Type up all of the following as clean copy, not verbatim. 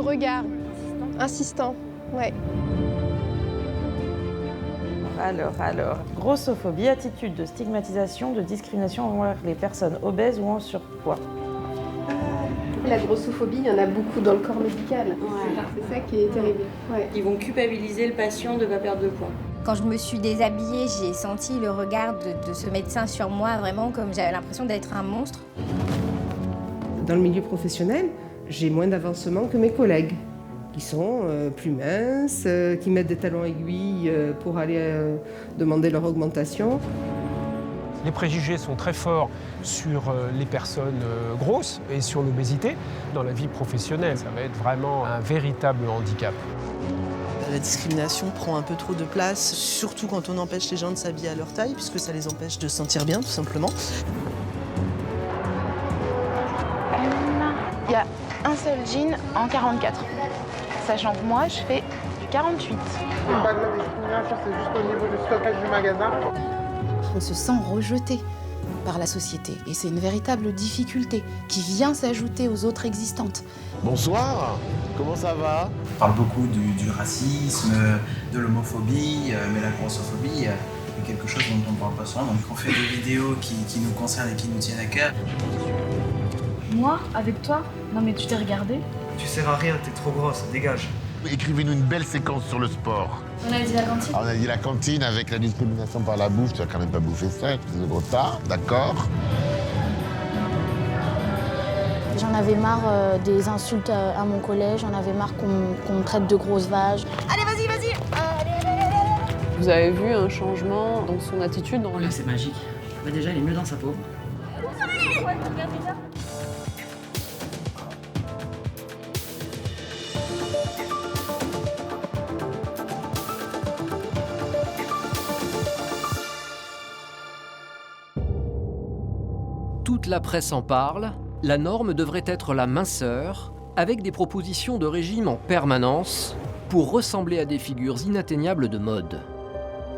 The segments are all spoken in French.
regard. Insistant, ouais. Alors, grossophobie, attitude de stigmatisation, de discrimination envers les personnes obèses ou en surpoids. La grossophobie, il y en a beaucoup dans le corps médical. Ouais. C'est ça qui est terrible. Ouais. Ils vont culpabiliser le patient de ne pas perdre de poids. Quand je me suis déshabillée, j'ai senti le regard de ce médecin sur moi, vraiment comme j'avais l'impression d'être un monstre. Dans le milieu professionnel, j'ai moins d'avancement que mes collègues, qui sont plus minces, qui mettent des talons aiguilles pour aller demander leur augmentation. Les préjugés sont très forts sur les personnes grosses et sur l'obésité. Dans la vie professionnelle, ça va être vraiment un véritable handicap. La discrimination prend un peu trop de place, surtout quand on empêche les gens de s'habiller à leur taille, puisque ça les empêche de se sentir bien, tout simplement. Il y a un seul jean en 44, sachant que moi, je fais du 48. Pas de la discrimination, c'est juste au niveau du stockage du magasin. On se sent rejeté par la société et c'est une véritable difficulté qui vient s'ajouter aux autres existantes. Bonsoir, comment ça va? On parle beaucoup du racisme, de l'homophobie, mais la grossophobie est quelque chose dont on ne parle pas souvent. Donc on fait des vidéos qui nous concernent et qui nous tiennent à cœur. Moi, avec toi? Non mais tu t'es regardé? Tu sers à rien, t'es trop grosse, dégage. Écrivez-nous une belle séquence sur le sport. On a dit la cantine. On a dit la cantine avec la discrimination par la bouffe. Tu vas quand même pas bouffer ça, c'est de gros tard, d'accord? J'en avais marre des insultes à mon collège, j'en avais marre qu'on me traite de grosse vache. Allez, vas-y. Vous avez vu un changement dans son attitude? Là, c'est magique. Bah déjà, il est mieux dans sa peau. Toute la presse en parle, la norme devrait être la minceur, avec des propositions de régime en permanence pour ressembler à des figures inatteignables de mode.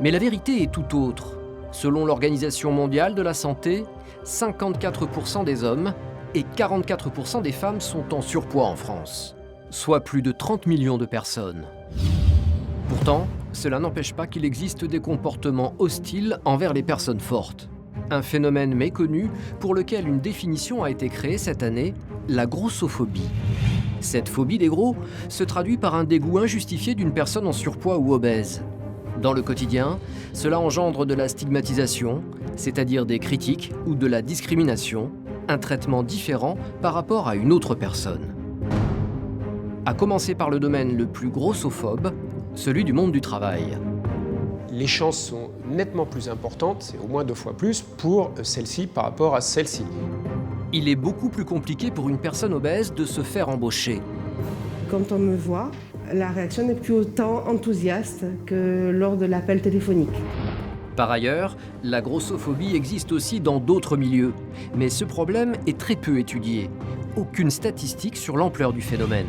Mais la vérité est tout autre. Selon l'Organisation mondiale de la santé, 54% des hommes et 44% des femmes sont en surpoids en France, soit plus de 30 millions de personnes. Pourtant, cela n'empêche pas qu'il existe des comportements hostiles envers les personnes fortes. Un phénomène méconnu pour lequel une définition a été créée cette année, la grossophobie. Cette phobie des gros se traduit par un dégoût injustifié d'une personne en surpoids ou obèse. Dans le quotidien, cela engendre de la stigmatisation, c'est-à-dire des critiques ou de la discrimination, un traitement différent par rapport à une autre personne. À commencer par le domaine le plus grossophobe, celui du monde du travail. Les chances sont nettement plus importantes, c'est au moins 2 fois plus, pour celle-ci par rapport à celle-ci. Il est beaucoup plus compliqué pour une personne obèse de se faire embaucher. Quand on me voit, la réaction n'est plus autant enthousiaste que lors de l'appel téléphonique. Par ailleurs, la grossophobie existe aussi dans d'autres milieux, mais ce problème est très peu étudié. Aucune statistique sur l'ampleur du phénomène.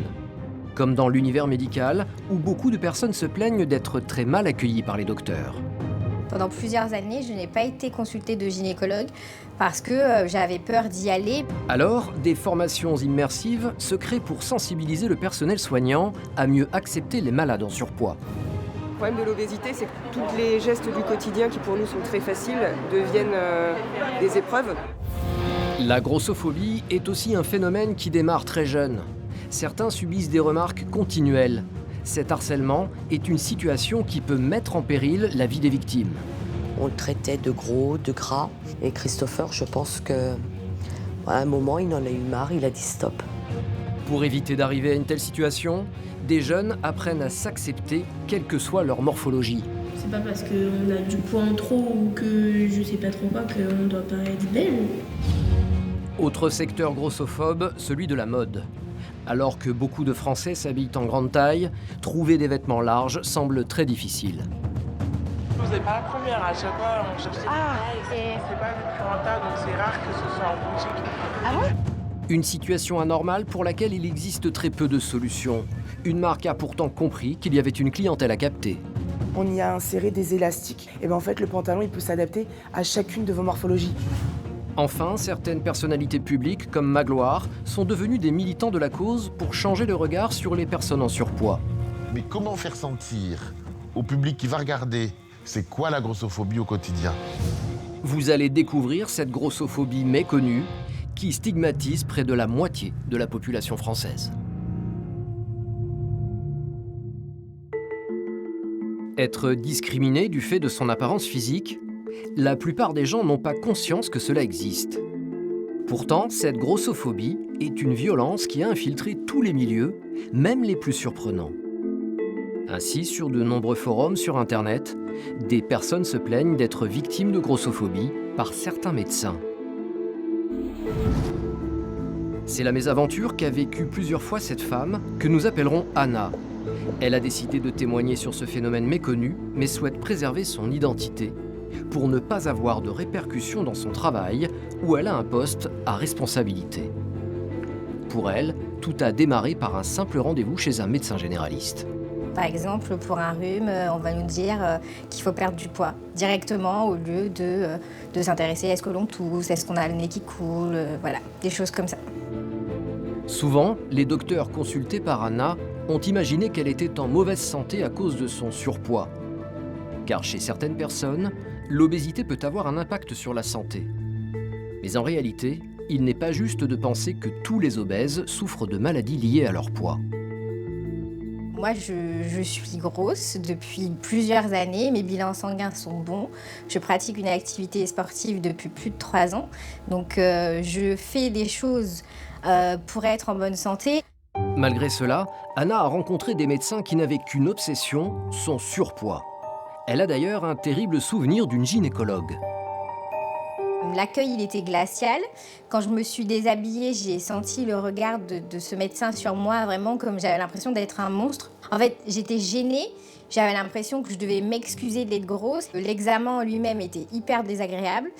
Comme dans l'univers médical, où beaucoup de personnes se plaignent d'être très mal accueillies par les docteurs. Pendant plusieurs années, je n'ai pas été consultée de gynécologue parce que j'avais peur d'y aller. Alors, des formations immersives se créent pour sensibiliser le personnel soignant à mieux accepter les malades en surpoids. Le problème de l'obésité, c'est que tous les gestes du quotidien qui pour nous sont très faciles deviennent des épreuves. La grossophobie est aussi un phénomène qui démarre très jeune. Certains subissent des remarques continuelles. Cet harcèlement est une situation qui peut mettre en péril la vie des victimes. On le traitait de gros, de gras. Et Christopher, je pense qu'à un moment, il en a eu marre, il a dit stop. Pour éviter d'arriver à une telle situation, des jeunes apprennent à s'accepter, quelle que soit leur morphologie. C'est pas parce qu'on a du poids en trop ou que je sais pas trop quoi qu'on doit pas être belle. Autre secteur grossophobe, celui de la mode. Alors que beaucoup de Français s'habillent en grande taille, trouver des vêtements larges semble très difficile. Vous n'êtes pas la première, à chaque fois on cherche des tailles. C'est pas depuis longtemps, donc c'est rare que ce soit en boutique. Ah bon? Une situation anormale pour laquelle il existe très peu de solutions. Une marque a pourtant compris qu'il y avait une clientèle à capter. On y a inséré des élastiques. Et bien en fait, le pantalon, il peut s'adapter à chacune de vos morphologies. Enfin, certaines personnalités publiques, comme Magloire, sont devenues des militants de la cause pour changer le regard sur les personnes en surpoids. Mais comment faire sentir au public qui va regarder c'est quoi la grossophobie au quotidien? Vous allez découvrir cette grossophobie méconnue qui stigmatise près de la moitié de la population française. Être discriminé du fait de son apparence physique, la plupart des gens n'ont pas conscience que cela existe. Pourtant, cette grossophobie est une violence qui a infiltré tous les milieux, même les plus surprenants. Ainsi, sur de nombreux forums sur Internet, des personnes se plaignent d'être victimes de grossophobie par certains médecins. C'est la mésaventure qu'a vécue plusieurs fois cette femme, que nous appellerons Anna. Elle a décidé de témoigner sur ce phénomène méconnu, mais souhaite préserver son identité pour ne pas avoir de répercussions dans son travail où elle a un poste à responsabilité. Pour elle, tout a démarré par un simple rendez-vous chez un médecin généraliste. Par exemple, pour un rhume, on va nous dire qu'il faut perdre du poids directement au lieu de s'intéresser à est-ce que l'on tousse, est-ce qu'on a le nez qui coule, voilà, des choses comme ça. Souvent, les docteurs consultés par Anna ont imaginé qu'elle était en mauvaise santé à cause de son surpoids. Car chez certaines personnes, l'obésité peut avoir un impact sur la santé. Mais en réalité, il n'est pas juste de penser que tous les obèses souffrent de maladies liées à leur poids. Moi, je suis grosse depuis plusieurs années. Mes bilans sanguins sont bons. Je pratique une activité sportive depuis plus de 3 ans. Donc, je fais des choses pour être en bonne santé. Malgré cela, Anna a rencontré des médecins qui n'avaient qu'une obsession, son surpoids. Elle a d'ailleurs un terrible souvenir d'une gynécologue. L'accueil, il était glacial. Quand je me suis déshabillée, j'ai senti le regard de ce médecin sur moi, vraiment comme j'avais l'impression d'être un monstre. En fait, j'étais gênée. J'avais l'impression que je devais m'excuser d'être grosse. L'examen en lui-même était hyper désagréable.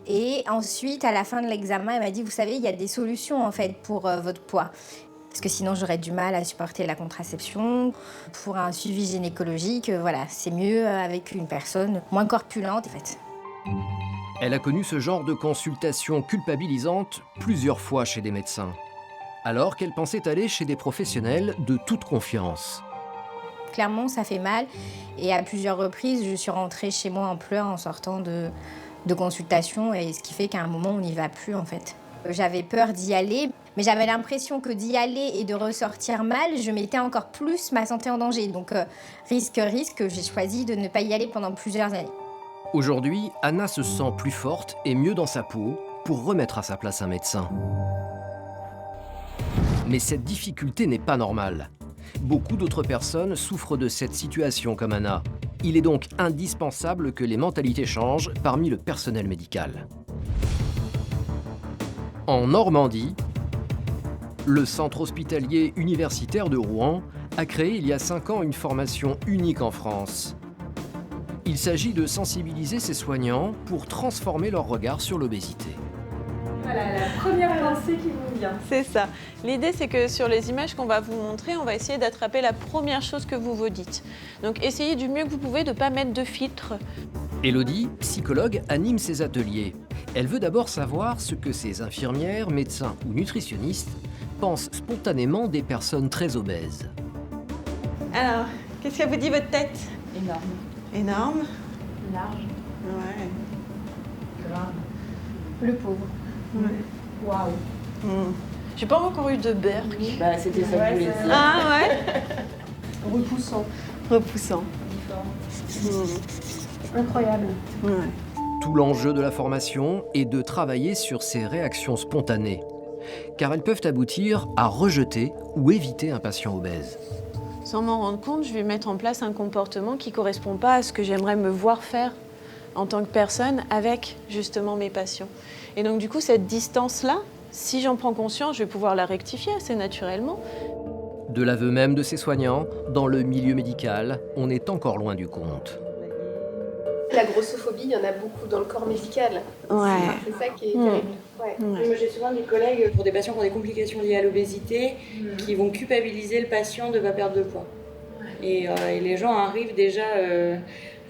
Et ensuite, à la fin de l'examen, elle m'a dit, vous savez, il y a des solutions en fait pour votre poids. Parce que sinon, j'aurais du mal à supporter la contraception. Pour un suivi gynécologique, voilà, c'est mieux avec une personne moins corpulente, en fait. Elle a connu ce genre de consultation culpabilisante plusieurs fois chez des médecins, alors qu'elle pensait aller chez des professionnels de toute confiance. Clairement, ça fait mal. Et à plusieurs reprises, je suis rentrée chez moi en pleurs en sortant de consultation. Et ce qui fait qu'à un moment, on n'y va plus, en fait. J'avais peur d'y aller, mais j'avais l'impression que d'y aller et de ressortir mal, je mettais encore plus ma santé en danger. Donc, risque, j'ai choisi de ne pas y aller pendant plusieurs années. Aujourd'hui, Anna se sent plus forte et mieux dans sa peau pour remettre à sa place un médecin. Mais cette difficulté n'est pas normale. Beaucoup d'autres personnes souffrent de cette situation comme Anna. Il est donc indispensable que les mentalités changent parmi le personnel médical. En Normandie, le centre hospitalier universitaire de Rouen a créé il y a 5 ans une formation unique en France. Il s'agit de sensibiliser ses soignants pour transformer leur regard sur l'obésité. Voilà, la première pensée qui vous vient. C'est ça. L'idée, c'est que sur les images qu'on va vous montrer, on va essayer d'attraper la première chose que vous vous dites. Donc essayez du mieux que vous pouvez de ne pas mettre de filtre. Élodie, psychologue, anime ses ateliers. Elle veut d'abord savoir ce que ses infirmières, médecins ou nutritionnistes pensent spontanément des personnes très obèses. Alors, qu'est-ce que vous dit votre tête? Énorme. Énorme? Large. Ouais. Grave. Le pauvre. Ouais. Waouh. J'ai pas encore eu de berk. Bah, c'était ça que je voulais dire. Ah ouais. Repoussant. Repoussant. Incroyable. Ouais. Tout l'enjeu de la formation est de travailler sur ces réactions spontanées, car elles peuvent aboutir à rejeter ou éviter un patient obèse. Sans m'en rendre compte, je vais mettre en place un comportement qui ne correspond pas à ce que j'aimerais me voir faire en tant que personne avec justement mes patients. Et donc du coup, cette distance-là, si j'en prends conscience, je vais pouvoir la rectifier assez naturellement. De l'aveu même de ses soignants, dans le milieu médical, on est encore loin du compte. La grossophobie, il y en a beaucoup dans le corps médical. Ouais. C'est ça qui est terrible. Ouais. Moi, j'ai souvent des collègues pour des patients qui ont des complications liées à l'obésité qui vont culpabiliser le patient de ne pas perdre de poids. Et les gens arrivent déjà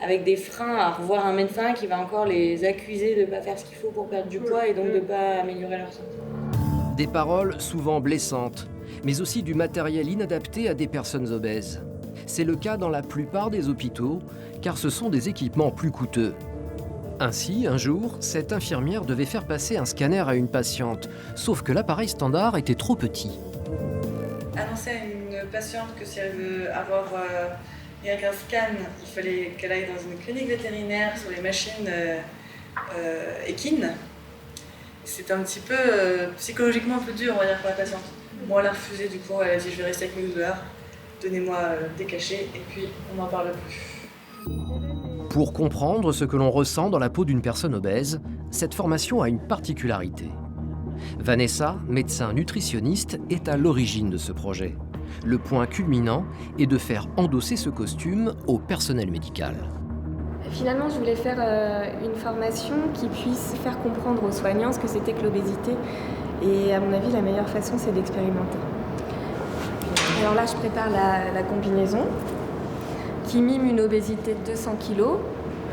avec des freins à revoir un médecin qui va encore les accuser de ne pas faire ce qu'il faut pour perdre du poids et donc de ne pas améliorer leur santé. Des paroles souvent blessantes, mais aussi du matériel inadapté à des personnes obèses. C'est le cas dans la plupart des hôpitaux, car ce sont des équipements plus coûteux. Ainsi, un jour, cette infirmière devait faire passer un scanner à une patiente, sauf que l'appareil standard était trop petit. Annoncer à une patiente que si elle veut avoir rien qu'un scan, il fallait qu'elle aille dans une clinique vétérinaire sur les machines équines. C'est un petit peu psychologiquement un peu dur, on va dire, pour la patiente. Moi, elle a refusé, du coup, elle a dit je vais rester avec mes douleurs, donnez-moi des cachets et puis on n'en parle plus. Pour comprendre ce que l'on ressent dans la peau d'une personne obèse, cette formation a une particularité. Vanessa, médecin nutritionniste, est à l'origine de ce projet. Le point culminant est de faire endosser ce costume au personnel médical. Finalement, je voulais faire une formation qui puisse faire comprendre aux soignants ce que c'était que l'obésité. Et à mon avis, la meilleure façon, c'est d'expérimenter. Alors là, je prépare la combinaison qui mime une obésité de 200 kg.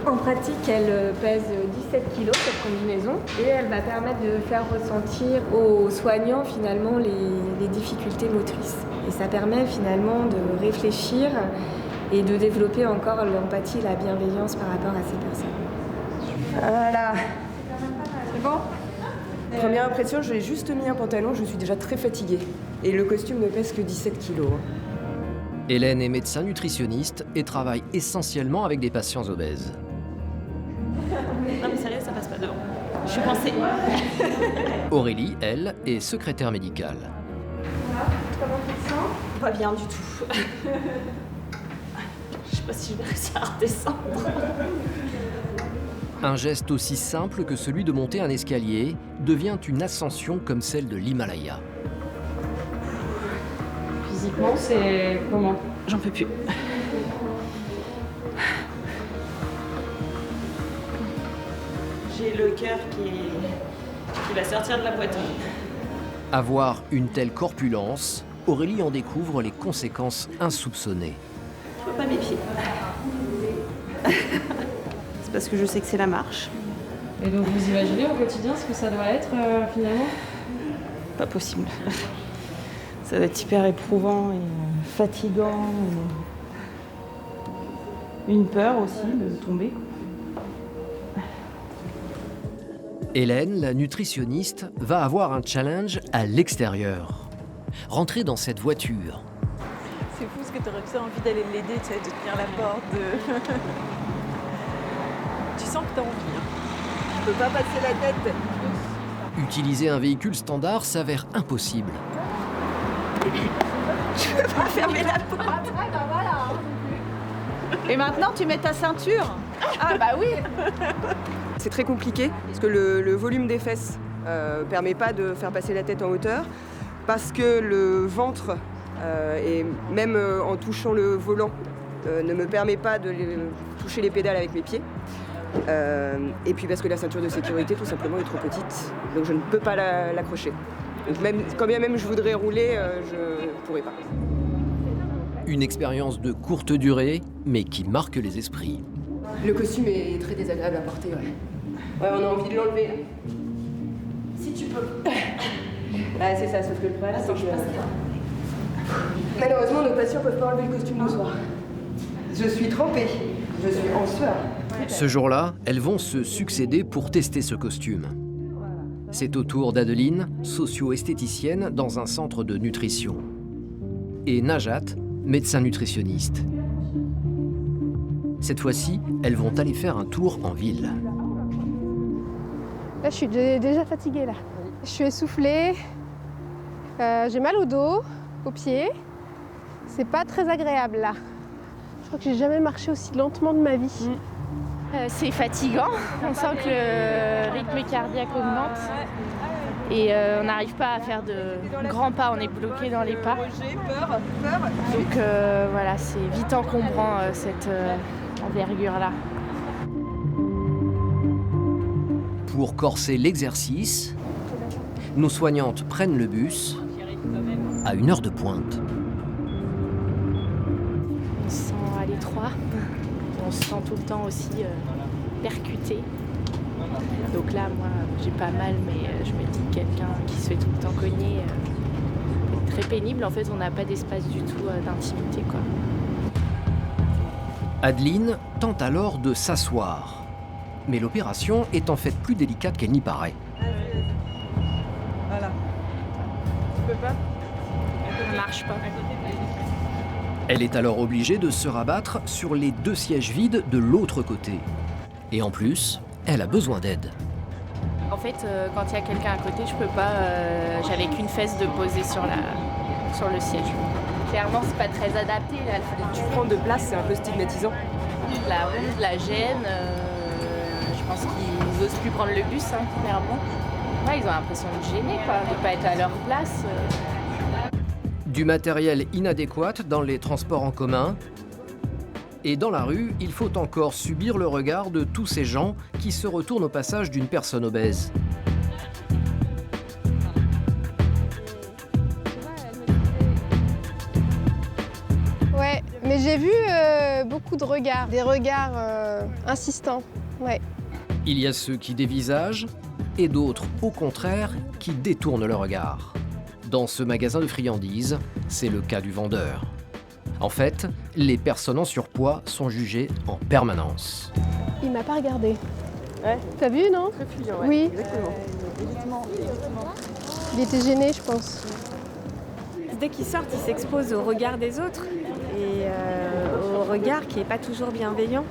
En pratique, elle pèse 17 kg, cette combinaison, et elle va permettre de faire ressentir aux soignants finalement les difficultés motrices. Et ça permet finalement de réfléchir et de développer encore l'empathie et la bienveillance par rapport à ces personnes. Voilà. C'est bon ? Première impression, j'ai juste mis un pantalon, je suis déjà très fatiguée. Et le costume ne pèse que 17 kilos. Hélène est médecin nutritionniste et travaille essentiellement avec des patients obèses. Non mais sérieux, ça passe pas devant. Je suis coincée. Aurélie, elle, est secrétaire médicale. Comment tu te sens ? Pas bien du tout. Je sais pas si je vais réussir à redescendre. Un geste aussi simple que celui de monter un escalier devient une ascension comme celle de l'Himalaya. Physiquement, c'est comment ? J'en peux plus. J'ai le cœur qui va sortir de la poitrine. Avoir une telle corpulence, Aurélie en découvre les conséquences insoupçonnées. Je vois pas mes pieds. C'est parce que je sais que c'est la marche. Et donc vous imaginez au quotidien ce que ça doit être finalement ? Pas possible. Ça va être hyper éprouvant et fatigant. Et une peur aussi de tomber. Hélène, la nutritionniste, va avoir un challenge à l'extérieur. Rentrer dans cette voiture. C'est fou parce que tu aurais bien envie d'aller l'aider, tu sais, de tenir la porte. Tu sens que tu as envie. Hein. Je peux pas passer la tête. Utiliser un véhicule standard s'avère impossible. Je peux pas fermer la porte. Et maintenant, tu mets ta ceinture. Ah bah oui. C'est très compliqué parce que le volume des fesses permet pas de faire passer la tête en hauteur parce que le ventre et même en touchant le volant ne me permet pas de toucher les pédales avec mes pieds. Et puis parce que la ceinture de sécurité tout simplement est trop petite, donc je ne peux pas l'accrocher. Donc même, quand bien même je voudrais rouler, je ne pourrais pas. Une expérience de courte durée, mais qui marque les esprits. Le costume est très désagréable à porter, ouais. Ouais, on a envie de l'enlever là. Si tu peux. Ah, c'est ça, sauf que le problème, c'est que... Malheureusement, nos patients ne peuvent pas enlever le costume le soir. Je suis trempée, je suis en sueur. Ce jour-là, elles vont se succéder pour tester ce costume. C'est au tour d'Adeline, socio-esthéticienne dans un centre de nutrition. Et Najat, médecin nutritionniste. Cette fois-ci, elles vont aller faire un tour en ville. Là, je suis déjà fatiguée, là. Je suis essoufflée, j'ai mal au dos, aux pieds. C'est pas très agréable, là. Je crois que j'ai jamais marché aussi lentement de ma vie. C'est fatigant, on sent que le rythme cardiaque augmente et on n'arrive pas à faire de grands pas, on est bloqué dans les pas. Donc voilà, c'est vite encombrant cette envergure-là. Pour corser l'exercice, nos soignantes prennent le bus à 1h de pointe. On se sent à l'étroit. on se sent tout le temps aussi percuté. Donc là, moi, j'ai pas mal, mais je me dis que quelqu'un qui se fait tout le temps cogner est très pénible. En fait, on n'a pas d'espace du tout d'intimité, quoi. Adeline tente alors de s'asseoir. Mais l'opération est en fait plus délicate qu'elle n'y paraît. Voilà. Tu peux pas? Ça marche pas. Elle est alors obligée de se rabattre sur les 2 sièges vides de l'autre côté. Et en plus, elle a besoin d'aide. En fait, quand il y a quelqu'un à côté, je peux pas. J'avais qu'une fesse de poser sur le siège. Clairement, c'est pas très adapté. Là. Tu prends de place, c'est un peu stigmatisant. La honte, la gêne. Je pense qu'ils n'osent plus prendre le bus, hein, clairement. Ouais, ils ont l'impression de gêner, quoi, de pas être à leur place. Du matériel inadéquat dans les transports en commun. Et dans la rue, il faut encore subir le regard de tous ces gens qui se retournent au passage d'une personne obèse. Ouais, mais j'ai vu beaucoup de regards, des regards insistants. Ouais. Il y a ceux qui dévisagent et d'autres, au contraire, qui détournent le regard. Dans ce magasin de friandises, c'est le cas du vendeur. En fait, les personnes en surpoids sont jugées en permanence. Il m'a pas regardé. Ouais. T'as vu, non? Très fuyant, ouais. Oui. Exactement. Il était gêné, je pense. Dès qu'ils sortent, ils s'exposent au regard des autres et au regard qui n'est pas toujours bienveillant.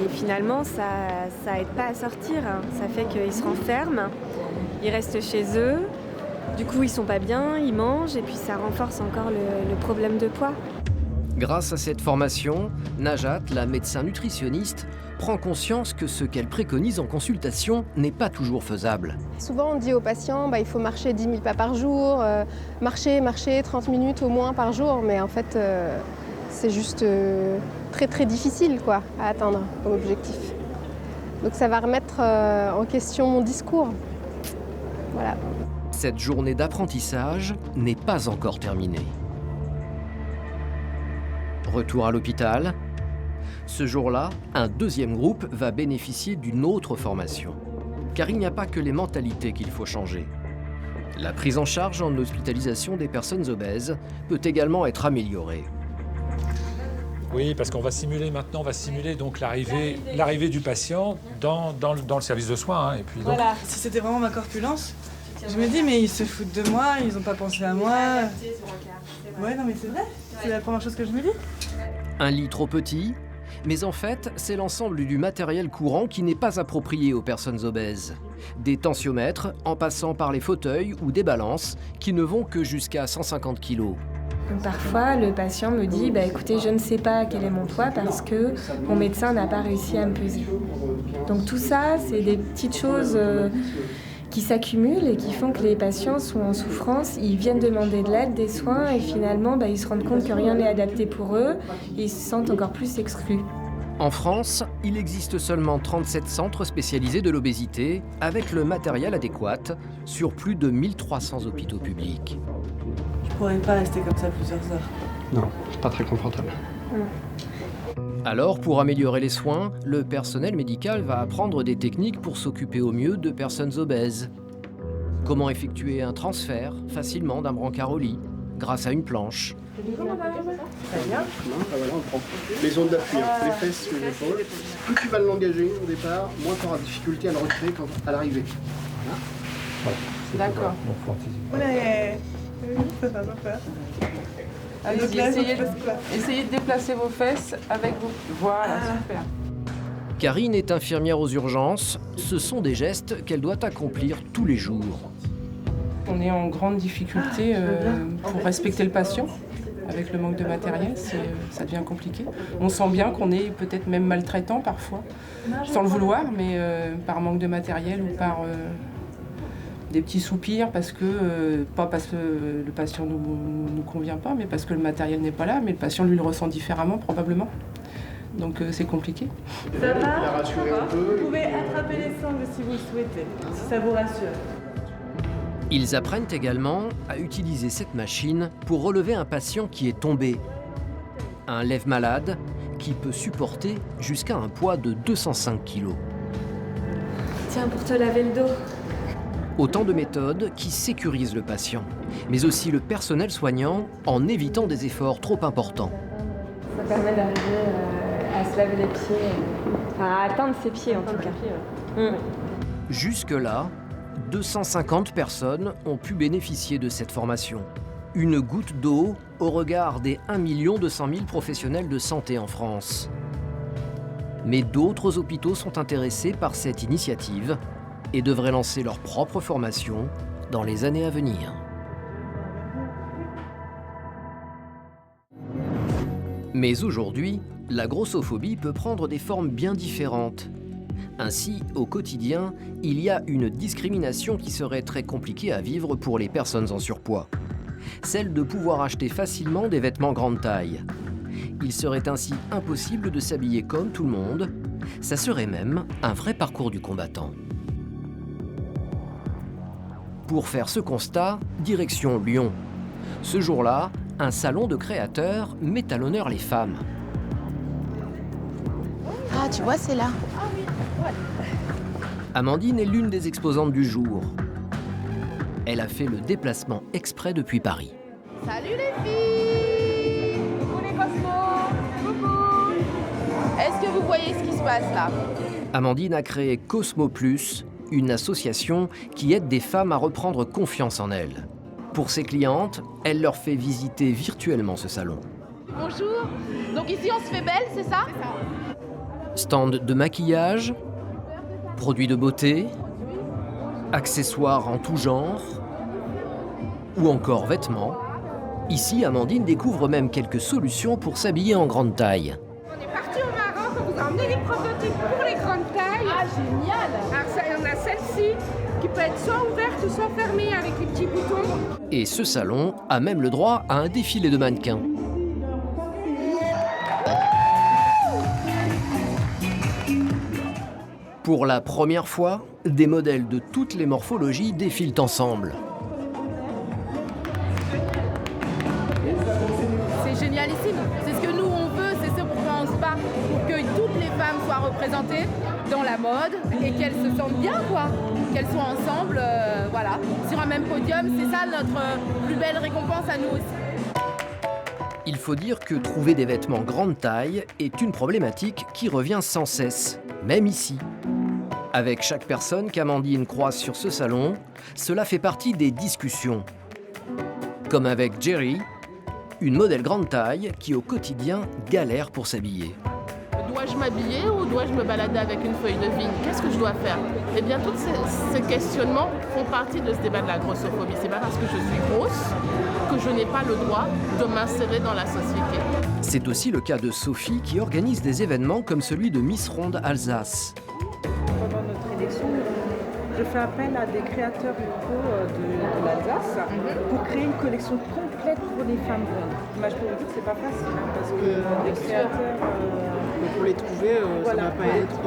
Et finalement, ça aide pas à sortir. Ça fait qu'ils se renferment, ils restent chez eux. Du coup, ils sont pas bien, ils mangent et puis ça renforce encore le problème de poids. Grâce à cette formation, Najat, la médecin nutritionniste, prend conscience que ce qu'elle préconise en consultation n'est pas toujours faisable. Souvent, on dit aux patients il faut marcher 10 000 pas par jour, marcher 30 minutes au moins par jour, mais en fait, c'est juste très très difficile quoi, à atteindre comme objectif. Donc ça va remettre en question mon discours. Voilà. Cette journée d'apprentissage n'est pas encore terminée. Retour à l'hôpital. Ce jour-là, un deuxième groupe va bénéficier d'une autre formation. Car il n'y a pas que les mentalités qu'il faut changer. La prise en charge en hospitalisation des personnes obèses peut également être améliorée. Oui, parce qu'on va simuler maintenant, donc l'arrivée du patient dans le service de soins. Et puis, donc... Voilà, si c'était vraiment ma corpulence, je me dis mais ils se foutent de moi, ils n'ont pas pensé à moi. Ouais, non mais c'est vrai, c'est la première chose que je me dis. Un lit trop petit, mais en fait, c'est l'ensemble du matériel courant qui n'est pas approprié aux personnes obèses. Des tensiomètres, en passant par les fauteuils ou des balances, qui ne vont que jusqu'à 150 kg. Parfois, le patient me dit écoutez, je ne sais pas quel est mon poids parce que mon médecin n'a pas réussi à me peser. Donc tout ça, c'est des petites choses qui s'accumulent et qui font que les patients sont en souffrance, ils viennent demander de l'aide, des soins et finalement ils se rendent compte que rien n'est adapté pour eux et ils se sentent encore plus exclus. En France, il existe seulement 37 centres spécialisés de l'obésité avec le matériel adéquat sur plus de 1300 hôpitaux publics. Je pourrais pas rester comme ça plusieurs heures. Non, c'est pas très confortable. Alors, pour améliorer les soins, le personnel médical va apprendre des techniques pour s'occuper au mieux de personnes obèses. Comment effectuer un transfert facilement d'un brancard au lit, grâce à une planche. Très bien. Voilà, on prend les zones d'appui, les fesses sur les épaules. Plus tu vas l'engager au départ, moins tu auras de difficulté à le retirer à l'arrivée. Voilà. D'accord. Ouais. Ça va pas faire. Allez-y, essayez de déplacer vos fesses avec vos... Voilà, super. Karine est infirmière aux urgences. Ce sont des gestes qu'elle doit accomplir tous les jours. On est en grande difficulté pour respecter le patient. Avec le manque de matériel, ça devient compliqué. On sent bien qu'on est peut-être même maltraitant parfois, sans le vouloir, mais par manque de matériel ou par... des petits soupirs pas parce que le patient nous convient pas, mais parce que le matériel n'est pas là, mais le patient lui le ressent différemment probablement. Donc c'est compliqué. Ça va? Vous pouvez attraper les sangles si vous le souhaitez, si ça vous rassure. Ils apprennent également à utiliser cette machine pour relever un patient qui est tombé. Un lève-malade qui peut supporter jusqu'à un poids de 205 kg. Tiens, pour te laver le dos. Autant de méthodes qui sécurisent le patient, mais aussi le personnel soignant en évitant des efforts trop importants. Ça permet d'arriver à se laver les pieds, enfin à atteindre ses pieds en tout cas. Jusque-là, 250 personnes ont pu bénéficier de cette formation. Une goutte d'eau au regard des 1 200 000 professionnels de santé en France. Mais d'autres hôpitaux sont intéressés par cette initiative et devraient lancer leur propre formation dans les années à venir. Mais aujourd'hui, la grossophobie peut prendre des formes bien différentes. Ainsi, au quotidien, il y a une discrimination qui serait très compliquée à vivre pour les personnes en surpoids. Celle de pouvoir acheter facilement des vêtements grande taille. Il serait ainsi impossible de s'habiller comme tout le monde. Ça serait même un vrai parcours du combattant. Pour faire ce constat, direction Lyon. Ce jour-là, un salon de créateurs met à l'honneur les femmes. Ah, tu vois, c'est là. Amandine est l'une des exposantes du jour. Elle a fait le déplacement exprès depuis Paris. Salut les filles! Coucou les cosmos! Coucou! Est-ce que vous voyez ce qui se passe là? Amandine a créé Cosmo Plus, une association qui aide des femmes à reprendre confiance en elles. Pour ses clientes, elle leur fait visiter virtuellement ce salon. Bonjour! Donc ici on se fait belle, c'est ça? Stand de maquillage, produits de beauté, accessoires en tout genre, ou encore vêtements. Ici, Amandine découvre même quelques solutions pour s'habiller en grande taille. On est parti au Maroc, on vous a emmené les prototypes pour les grandes tailles. Ah, génial! Alors ça, on a celle-ci qui peut être soit ouverte ou soit fermée avec les petits boutons. Et ce salon a même le droit à un défilé de mannequins. Pour la première fois, des modèles de toutes les morphologies défilent ensemble. C'est génialissime. C'est ce que nous on veut, c'est ce pourquoi on se bat, pour que toutes les femmes soient représentées dans la mode et qu'elles se sentent bien, quoi. Qu'elles soient ensemble, voilà, sur un même podium. C'est ça notre plus belle récompense à nous aussi. Il faut dire que trouver des vêtements grande taille est une problématique qui revient sans cesse, même ici. Avec chaque personne qu'Amandine croise sur ce salon, cela fait partie des discussions. Comme avec Jerry, une modèle grande taille qui au quotidien galère pour s'habiller. Dois-je m'habiller ou dois-je me balader avec une feuille de vigne? Qu'est-ce que je dois faire? Eh bien, tous ces questionnements font partie de ce débat de la grossophobie. C'est pas parce que je suis grosse que je n'ai pas le droit de m'insérer dans la société. C'est aussi le cas de Sophie qui organise des événements comme celui de Miss Ronde Alsace. Pendant notre élection, je fais appel à des créateurs locaux de l'Alsace pour créer une collection complète pour les femmes rondes. Je peux vous dire que c'est pas facile parce que les créateurs... pour les trouver, voilà, ça va pas être...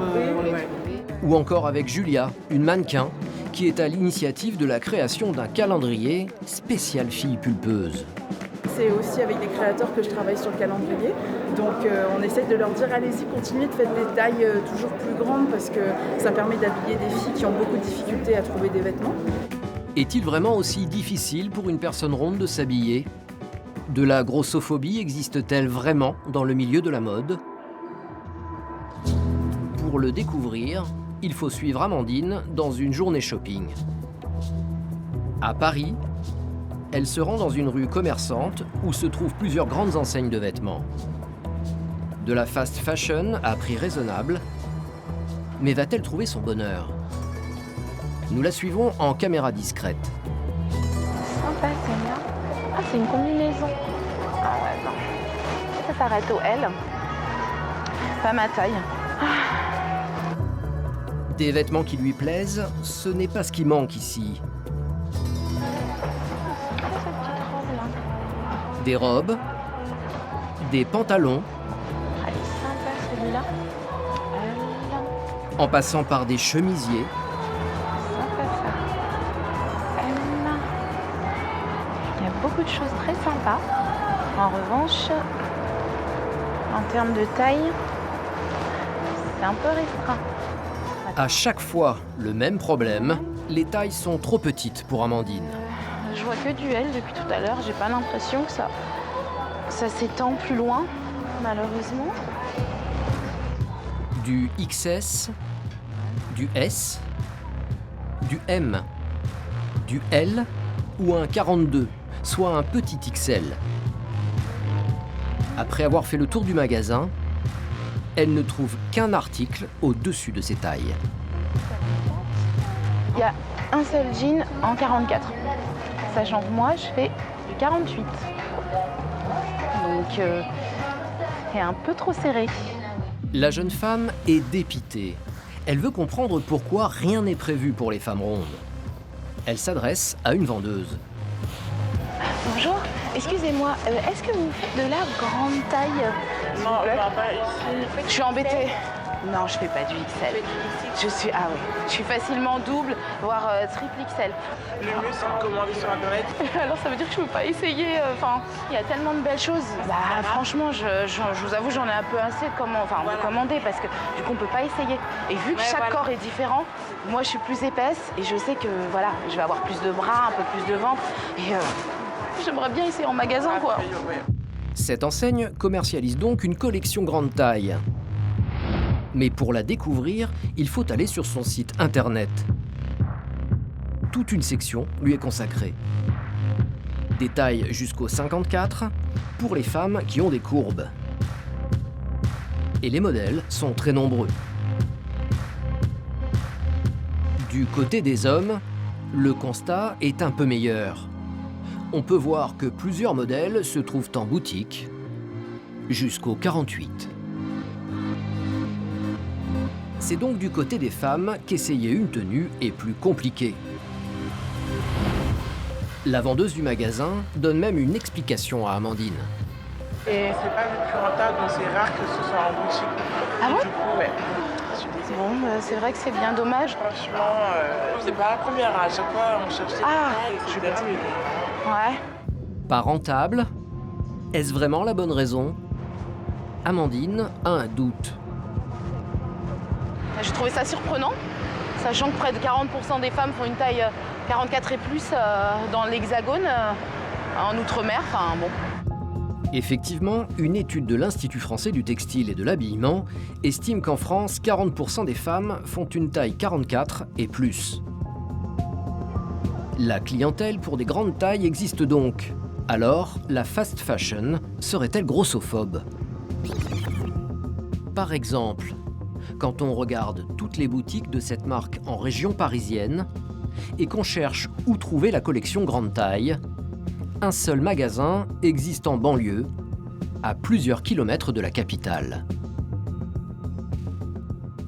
Ou encore avec Julia, une mannequin, qui est à l'initiative de la création d'un calendrier spécial filles pulpeuses. C'est aussi avec des créateurs que je travaille sur le calendrier. Donc on essaie de leur dire allez-y, continuez de faire des tailles toujours plus grandes parce que ça permet d'habiller des filles qui ont beaucoup de difficultés à trouver des vêtements. Est-il vraiment aussi difficile pour une personne ronde de s'habiller? De la grossophobie existe-t-elle vraiment dans le milieu de la mode? Pour le découvrir, il faut suivre Amandine dans une journée shopping. À Paris, elle se rend dans une rue commerçante où se trouvent plusieurs grandes enseignes de vêtements. De la fast fashion à prix raisonnable, mais va-t-elle trouver son bonheur? Nous la suivons en caméra discrète. Sympa, c'est bien. Ah, c'est une combinaison. Ah ouais, non. Ça s'arrête au L. Pas ma taille. Des vêtements qui lui plaisent, ce n'est pas ce qui manque ici. Des robes, des pantalons, Elle est sympa celui-là. en passant par des chemisiers, Sympa ça. Il y a beaucoup de choses très sympas. En revanche, En termes de taille, c'est un peu restreint. À chaque fois, le même problème, les tailles sont trop petites pour Amandine. Je vois que du L depuis tout à l'heure, j'ai pas l'impression que ça s'étend plus loin, malheureusement. Du XS, du S, du M, du L ou un 42, soit un petit XL. Après avoir fait le tour du magasin, elle ne trouve qu'un article au-dessus de ces tailles. Il y a un seul jean en 44, sachant que moi je fais du 48. Donc c'est un peu trop serré. La jeune femme est dépitée. Elle veut comprendre pourquoi rien n'est prévu pour les femmes rondes. Elle s'adresse à une vendeuse. Bonjour, excusez-moi, est-ce que vous faites de la grande taille? Non, pas ici. Je suis embêtée. Non, je fais pas du XL. Je suis je suis facilement double, voire triple XL. Le mieux, c'est de commander sur Internet. Alors ça veut dire que je peux pas essayer. Il y a tellement de belles choses. Bah franchement, je vous avoue, j'en ai un peu assez de commander parce que du coup on peut pas essayer. Et vu que chaque corps est différent, moi je suis plus épaisse et je sais que voilà, je vais avoir plus de bras, un peu plus de ventre et j'aimerais bien essayer en magasin quoi. Cette enseigne commercialise donc une collection grande taille. Mais pour la découvrir, il faut aller sur son site internet. Toute une section lui est consacrée. Des tailles jusqu'au 54 pour les femmes qui ont des courbes. Et les modèles sont très nombreux. Du côté des hommes, le constat est un peu meilleur. On peut voir que plusieurs modèles se trouvent en boutique, jusqu'au 48. C'est donc du côté des femmes qu'essayer une tenue est plus compliqué. La vendeuse du magasin donne même une explication à Amandine. Et c'est pas le plus rentable, donc c'est rare que ce soit en boutique. Ah bon? Du coup, ouais. Bon, c'est vrai que c'est bien dommage. Franchement, c'est pas la première. À chaque fois, on cherche des détails, etc. Ouais. Pas rentable? Est-ce vraiment la bonne raison? Amandine a un doute. J'ai trouvé ça surprenant, sachant que près de 40% des femmes font une taille 44 et plus dans l'Hexagone, en Outre-mer, enfin bon. Effectivement, une étude de l'Institut français du textile et de l'habillement estime qu'en France, 40% des femmes font une taille 44 et plus. La clientèle pour des grandes tailles existe donc. Alors, la fast fashion serait-elle grossophobe? Par exemple, quand on regarde toutes les boutiques de cette marque en région parisienne et qu'on cherche où trouver la collection grande taille, un seul magasin existe en banlieue, à plusieurs kilomètres de la capitale.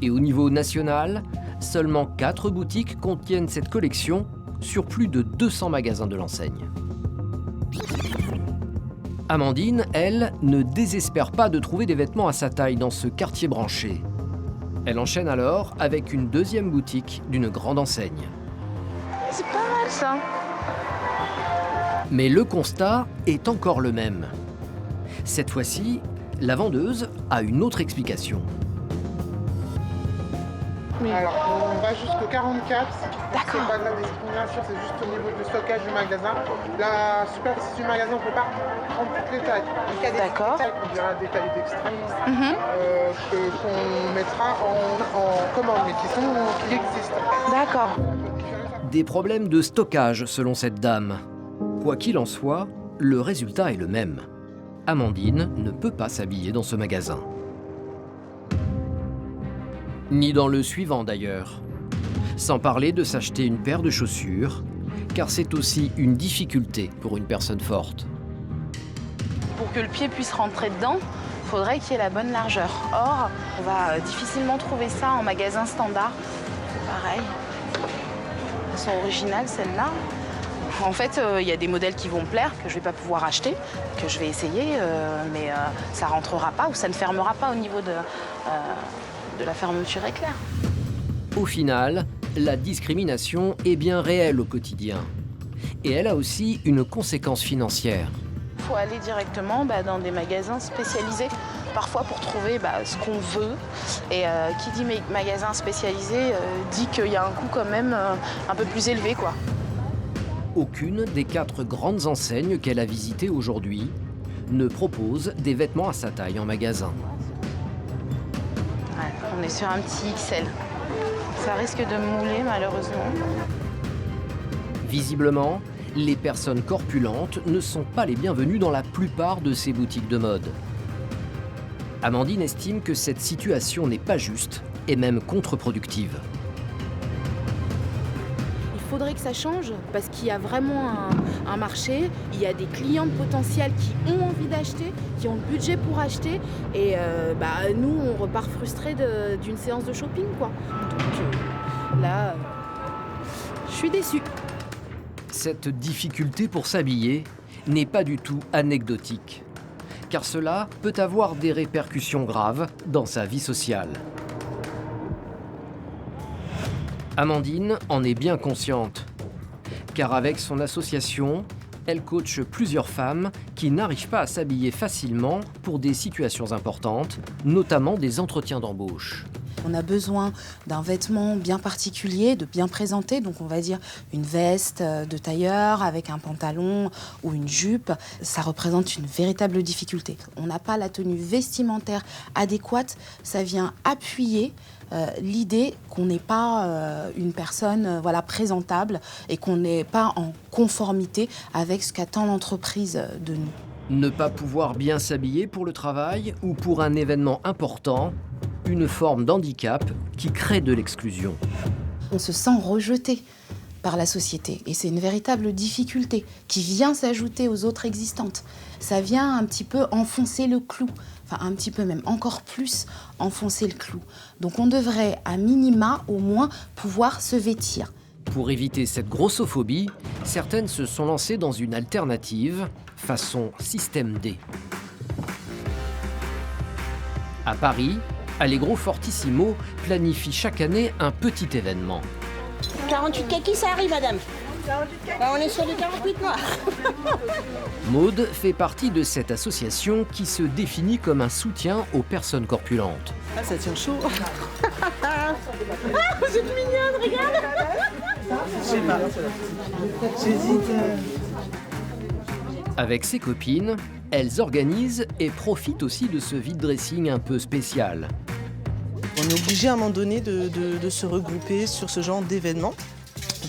Et au niveau national, seulement 4 boutiques contiennent cette collection sur plus de 200 magasins de l'enseigne. Amandine, elle, ne désespère pas de trouver des vêtements à sa taille dans ce quartier branché. Elle enchaîne alors avec une deuxième boutique d'une grande enseigne. C'est pas mal ça. Mais le constat est encore le même. Cette fois-ci, la vendeuse a une autre explication. Alors, on va jusqu'au 44. C'est pas de la discrimination, c'est juste au niveau du stockage du magasin. La superficie du magasin, on ne peut pas prendre toutes les tailles. Donc, il y a des tailles qu'on dira des tailles d'extrême qu'on mettra en commande, mais qui existent. D'accord. Des problèmes de stockage selon cette dame. Quoi qu'il en soit, le résultat est le même. Amandine ne peut pas s'habiller dans ce magasin. Ni dans le suivant d'ailleurs. Sans parler de s'acheter une paire de chaussures, car c'est aussi une difficulté pour une personne forte. Pour que le pied puisse rentrer dedans, il faudrait qu'il y ait la bonne largeur. Or, on va difficilement trouver ça en magasin standard. Pareil. Elles sont originales, celles-là. En fait, il y a des modèles qui vont me plaire, que je ne vais pas pouvoir acheter, que je vais essayer, mais ça ne rentrera pas ou ça ne fermera pas au niveau de la fermeture éclair. Au final, la discrimination est bien réelle au quotidien. Et elle a aussi une conséquence financière. Il faut aller directement dans des magasins spécialisés parfois pour trouver ce qu'on veut. Et qui dit magasin spécialisé dit qu'il y a un coût quand même un peu plus élevé, quoi. Aucune des 4 grandes enseignes qu'elle a visitées aujourd'hui ne propose des vêtements à sa taille en magasin. Ouais, on est sur un petit XL. Ça risque de mouler malheureusement. Visiblement, les personnes corpulentes ne sont pas les bienvenues dans la plupart de ces boutiques de mode. Amandine estime que cette situation n'est pas juste et même contre-productive. Il faudrait que ça change parce qu'il y a vraiment un marché, il y a des clientes potentielles qui ont envie d'acheter, qui ont le budget pour acheter et nous on repart frustrés d'une séance de shopping, quoi. Donc là, je suis déçue. Cette difficulté pour s'habiller n'est pas du tout anecdotique, car cela peut avoir des répercussions graves dans sa vie sociale. Amandine en est bien consciente, car avec son association, elle coach plusieurs femmes qui n'arrivent pas à s'habiller facilement pour des situations importantes, notamment des entretiens d'embauche. On a besoin d'un vêtement bien particulier, de bien présenté, donc on va dire une veste de tailleur avec un pantalon ou une jupe. Ça représente une véritable difficulté. On n'a pas la tenue vestimentaire adéquate, ça vient appuyer l'idée qu'on n'est pas une personne présentable et qu'on n'est pas en conformité avec ce qu'attend l'entreprise de nous. Ne pas pouvoir bien s'habiller pour le travail ou pour un événement important, une forme d'handicap qui crée de l'exclusion. On se sent rejeté par la société et c'est une véritable difficulté qui vient s'ajouter aux autres existantes. Ça vient un petit peu enfoncer le clou, enfin un petit peu même encore plus enfoncer le clou. Donc on devrait à minima au moins pouvoir se vêtir. Pour éviter cette grossophobie, certaines se sont lancées dans une alternative façon système D. À Paris, Allegro Fortissimo planifie chaque année un petit événement. 48 kaki, ça arrive, madame. On est sur du 48 noirs. Maude fait partie de cette association qui se définit comme un soutien aux personnes corpulentes. Ah, ça tient chaud. Ah, vous êtes mignonne, regarde. Je sais pas. J'hésite. Avec ses copines, elles organisent et profitent aussi de ce vide-dressing un peu spécial. On est obligé à un moment donné de se regrouper sur ce genre d'événement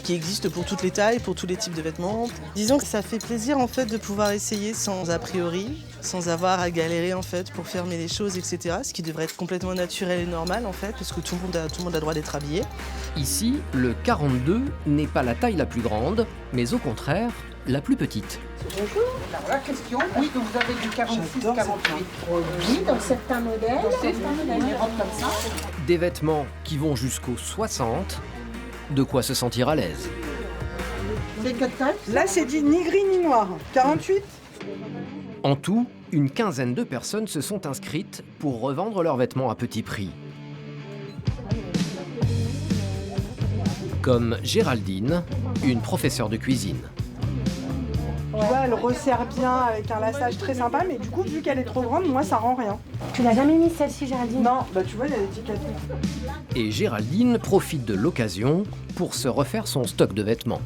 qui existe pour toutes les tailles, pour tous les types de vêtements. Disons que ça fait plaisir en fait de pouvoir essayer sans a priori, sans avoir à galérer en fait pour fermer les choses, etc. Ce qui devrait être complètement naturel et normal en fait, parce que tout le monde a droit d'être habillé. Ici, le 42 n'est pas la taille la plus grande, mais au contraire, la plus petite. Bonjour. Alors la question, oui, donc vous avez du 46-48 oui, dans certains modèles. Ils rentrent comme ça. Des vêtements qui vont jusqu'aux 60, de quoi se sentir à l'aise. C'est quelle taille? Là, c'est dit ni gris ni noir. 48. En tout, une quinzaine de personnes se sont inscrites pour revendre leurs vêtements à petit prix. Comme Géraldine, une professeure de cuisine. Tu vois, elle resserre bien avec un lassage très sympa, mais du coup, vu qu'elle est trop grande, moi, ça rend rien. Tu l'as jamais mis celle-ci, Géraldine? Non, bah tu vois, il y a l'étiquette. Et Géraldine profite de l'occasion pour se refaire son stock de vêtements.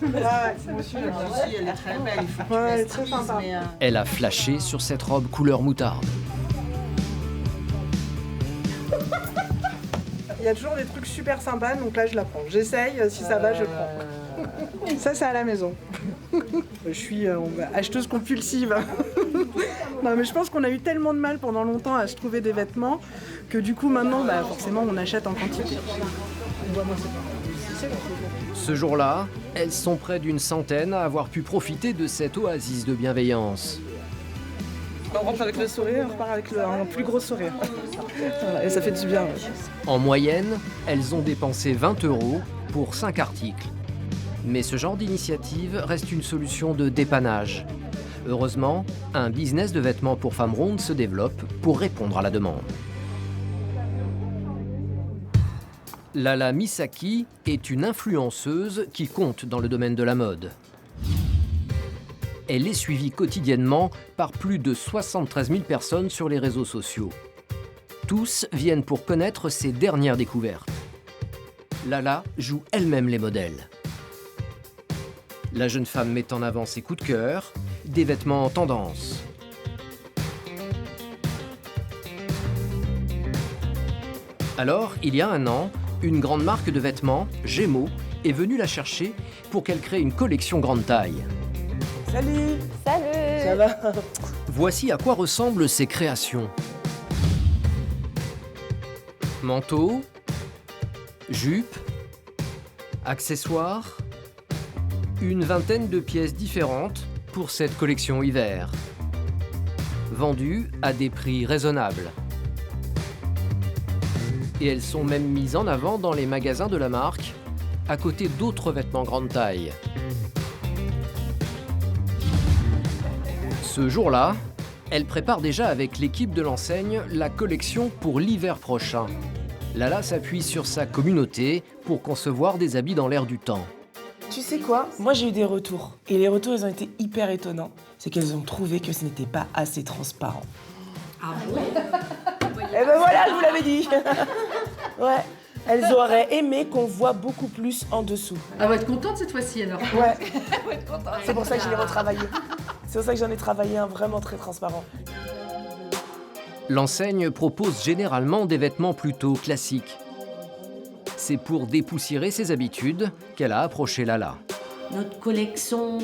Ouais, moi aussi, elle est très belle. Ouais, elle est très sympa. Elle a flashé sur cette robe couleur moutarde. Il y a toujours des trucs super sympas, donc là, je la prends. J'essaye, si ça va, je prends. Ça, c'est à la maison. Je suis acheteuse compulsive. Non, mais je pense qu'on a eu tellement de mal pendant longtemps à se trouver des vêtements que du coup, maintenant, forcément, on achète en quantité. Ce jour-là, elles sont près d'une centaine à avoir pu profiter de cette oasis de bienveillance. On rentre avec le sourire, on repart avec un plus gros sourire. Voilà, et ça fait du bien. Ouais. En moyenne, elles ont dépensé 20 € pour 5 articles. Mais ce genre d'initiative reste une solution de dépannage. Heureusement, un business de vêtements pour femmes rondes se développe pour répondre à la demande. Lala Misaki est une influenceuse qui compte dans le domaine de la mode. Elle est suivie quotidiennement par plus de 73 000 personnes sur les réseaux sociaux. Tous viennent pour connaître ses dernières découvertes. Lala joue elle-même les modèles. La jeune femme met en avant ses coups de cœur, des vêtements en tendance. Alors, il y a un an, une grande marque de vêtements, Gémeaux, est venue la chercher pour qu'elle crée une collection grande taille. Salut! Salut! Ça va? Voici à quoi ressemblent ses créations. Manteau, jupe, accessoires, une vingtaine de pièces différentes pour cette collection hiver, vendues à des prix raisonnables. Et elles sont même mises en avant dans les magasins de la marque, à côté d'autres vêtements grande taille. Ce jour-là, elle prépare déjà avec l'équipe de l'enseigne la collection pour l'hiver prochain. Lala s'appuie sur sa communauté pour concevoir des habits dans l'air du temps. Tu sais quoi? Moi j'ai eu des retours. Et les retours ils ont été hyper étonnants. C'est qu'elles ont trouvé que ce n'était pas assez transparent. Ah ouais? Eh ben voilà, je vous l'avais dit. Ouais. Elles auraient aimé qu'on voit beaucoup plus en dessous. Elle va être contente cette fois-ci alors. Ouais. C'est pour ça que je l'ai retravaillé. C'est pour ça que j'en ai travaillé un vraiment très transparent. L'enseigne propose généralement des vêtements plutôt classiques. C'est pour dépoussiérer ses habitudes qu'elle a approché Lala. Notre collection,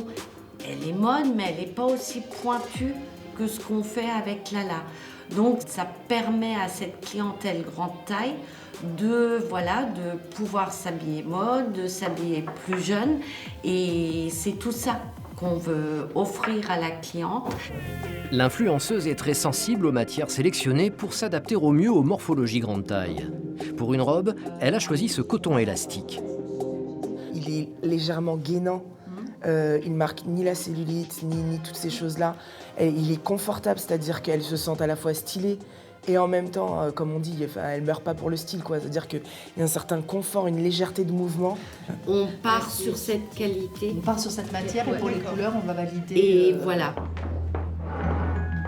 elle est mode, mais elle n'est pas aussi pointue que ce qu'on fait avec Lala. Donc ça permet à cette clientèle grande taille de pouvoir s'habiller mode, de s'habiller plus jeune. Et c'est tout ça qu'on veut offrir à la cliente. L'influenceuse est très sensible aux matières sélectionnées pour s'adapter au mieux aux morphologies grande taille. Pour une robe, elle a choisi ce coton élastique. Il est légèrement gainant. Il marque ni la cellulite, ni toutes ces choses-là. Et il est confortable, c'est-à-dire qu'elles se sentent à la fois stylées et en même temps, comme on dit, elle ne meurt pas pour le style, quoi. C'est-à-dire qu'il y a un certain confort, une légèreté de mouvement. On part sur cette qualité. On part sur cette matière et pour les couleurs, on va valider. Et voilà.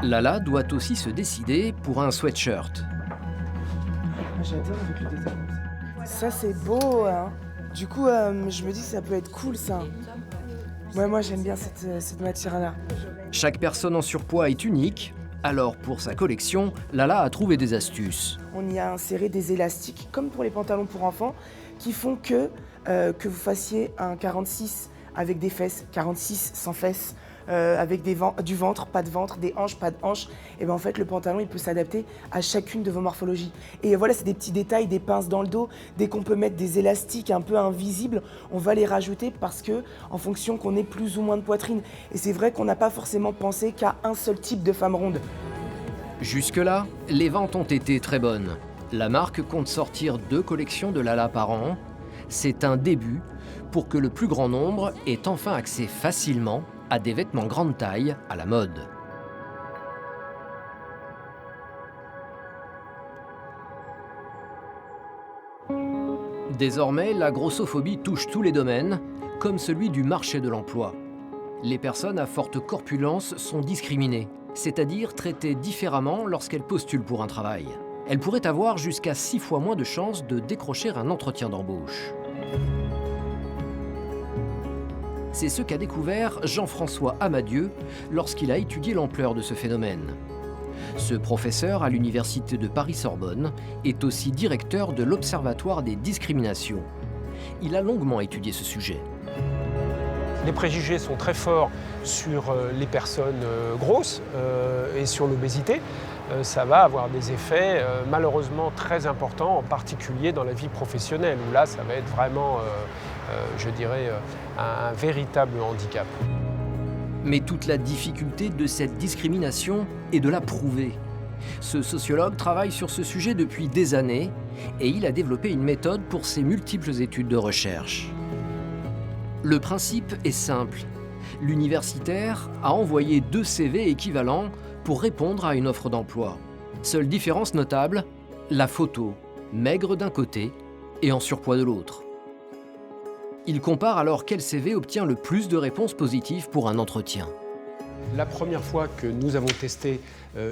Lala doit aussi se décider pour un sweatshirt. J'adore avec le détail. Ça, c'est beau, hein. Du coup, je me dis que ça peut être cool, ça. Ouais, moi, j'aime bien cette matière-là. Chaque personne en surpoids est unique. Alors, pour sa collection, Lala a trouvé des astuces. On y a inséré des élastiques, comme pour les pantalons pour enfants, qui font que vous fassiez un 46 avec des fesses, 46 sans fesses, avec du ventre, pas de ventre, des hanches, pas de hanches. Et bien en fait, le pantalon, il peut s'adapter à chacune de vos morphologies. Et voilà, c'est des petits détails, des pinces dans le dos. Dès qu'on peut mettre des élastiques un peu invisibles, on va les rajouter parce que, en fonction qu'on ait plus ou moins de poitrine. Et c'est vrai qu'on n'a pas forcément pensé qu'à un seul type de femme ronde. Jusque-là, les ventes ont été très bonnes. La marque compte sortir 2 collections de Lala par an. C'est un début pour que le plus grand nombre ait enfin accès facilement à des vêtements grande taille à la mode. Désormais, la grossophobie touche tous les domaines, comme celui du marché de l'emploi. Les personnes à forte corpulence sont discriminées, c'est-à-dire traitées différemment lorsqu'elles postulent pour un travail. Elles pourraient avoir jusqu'à 6 fois moins de chances de décrocher un entretien d'embauche. C'est ce qu'a découvert Jean-François Amadieu lorsqu'il a étudié l'ampleur de ce phénomène. Ce professeur à l'université de Paris-Sorbonne est aussi directeur de l'Observatoire des discriminations. Il a longuement étudié ce sujet. Les préjugés sont très forts sur les personnes grosses et sur l'obésité. Ça va avoir des effets malheureusement très importants, en particulier dans la vie professionnelle, où là, ça va être vraiment, je dirais, un véritable handicap. Mais toute la difficulté de cette discrimination est de la prouver. Ce sociologue travaille sur ce sujet depuis des années et il a développé une méthode pour ses multiples études de recherche. Le principe est simple. L'universitaire a envoyé 2 CV équivalents pour répondre à une offre d'emploi. Seule différence notable, la photo, maigre d'un côté et en surpoids de l'autre. Il compare alors quel CV obtient le plus de réponses positives pour un entretien. La première fois que nous avons testé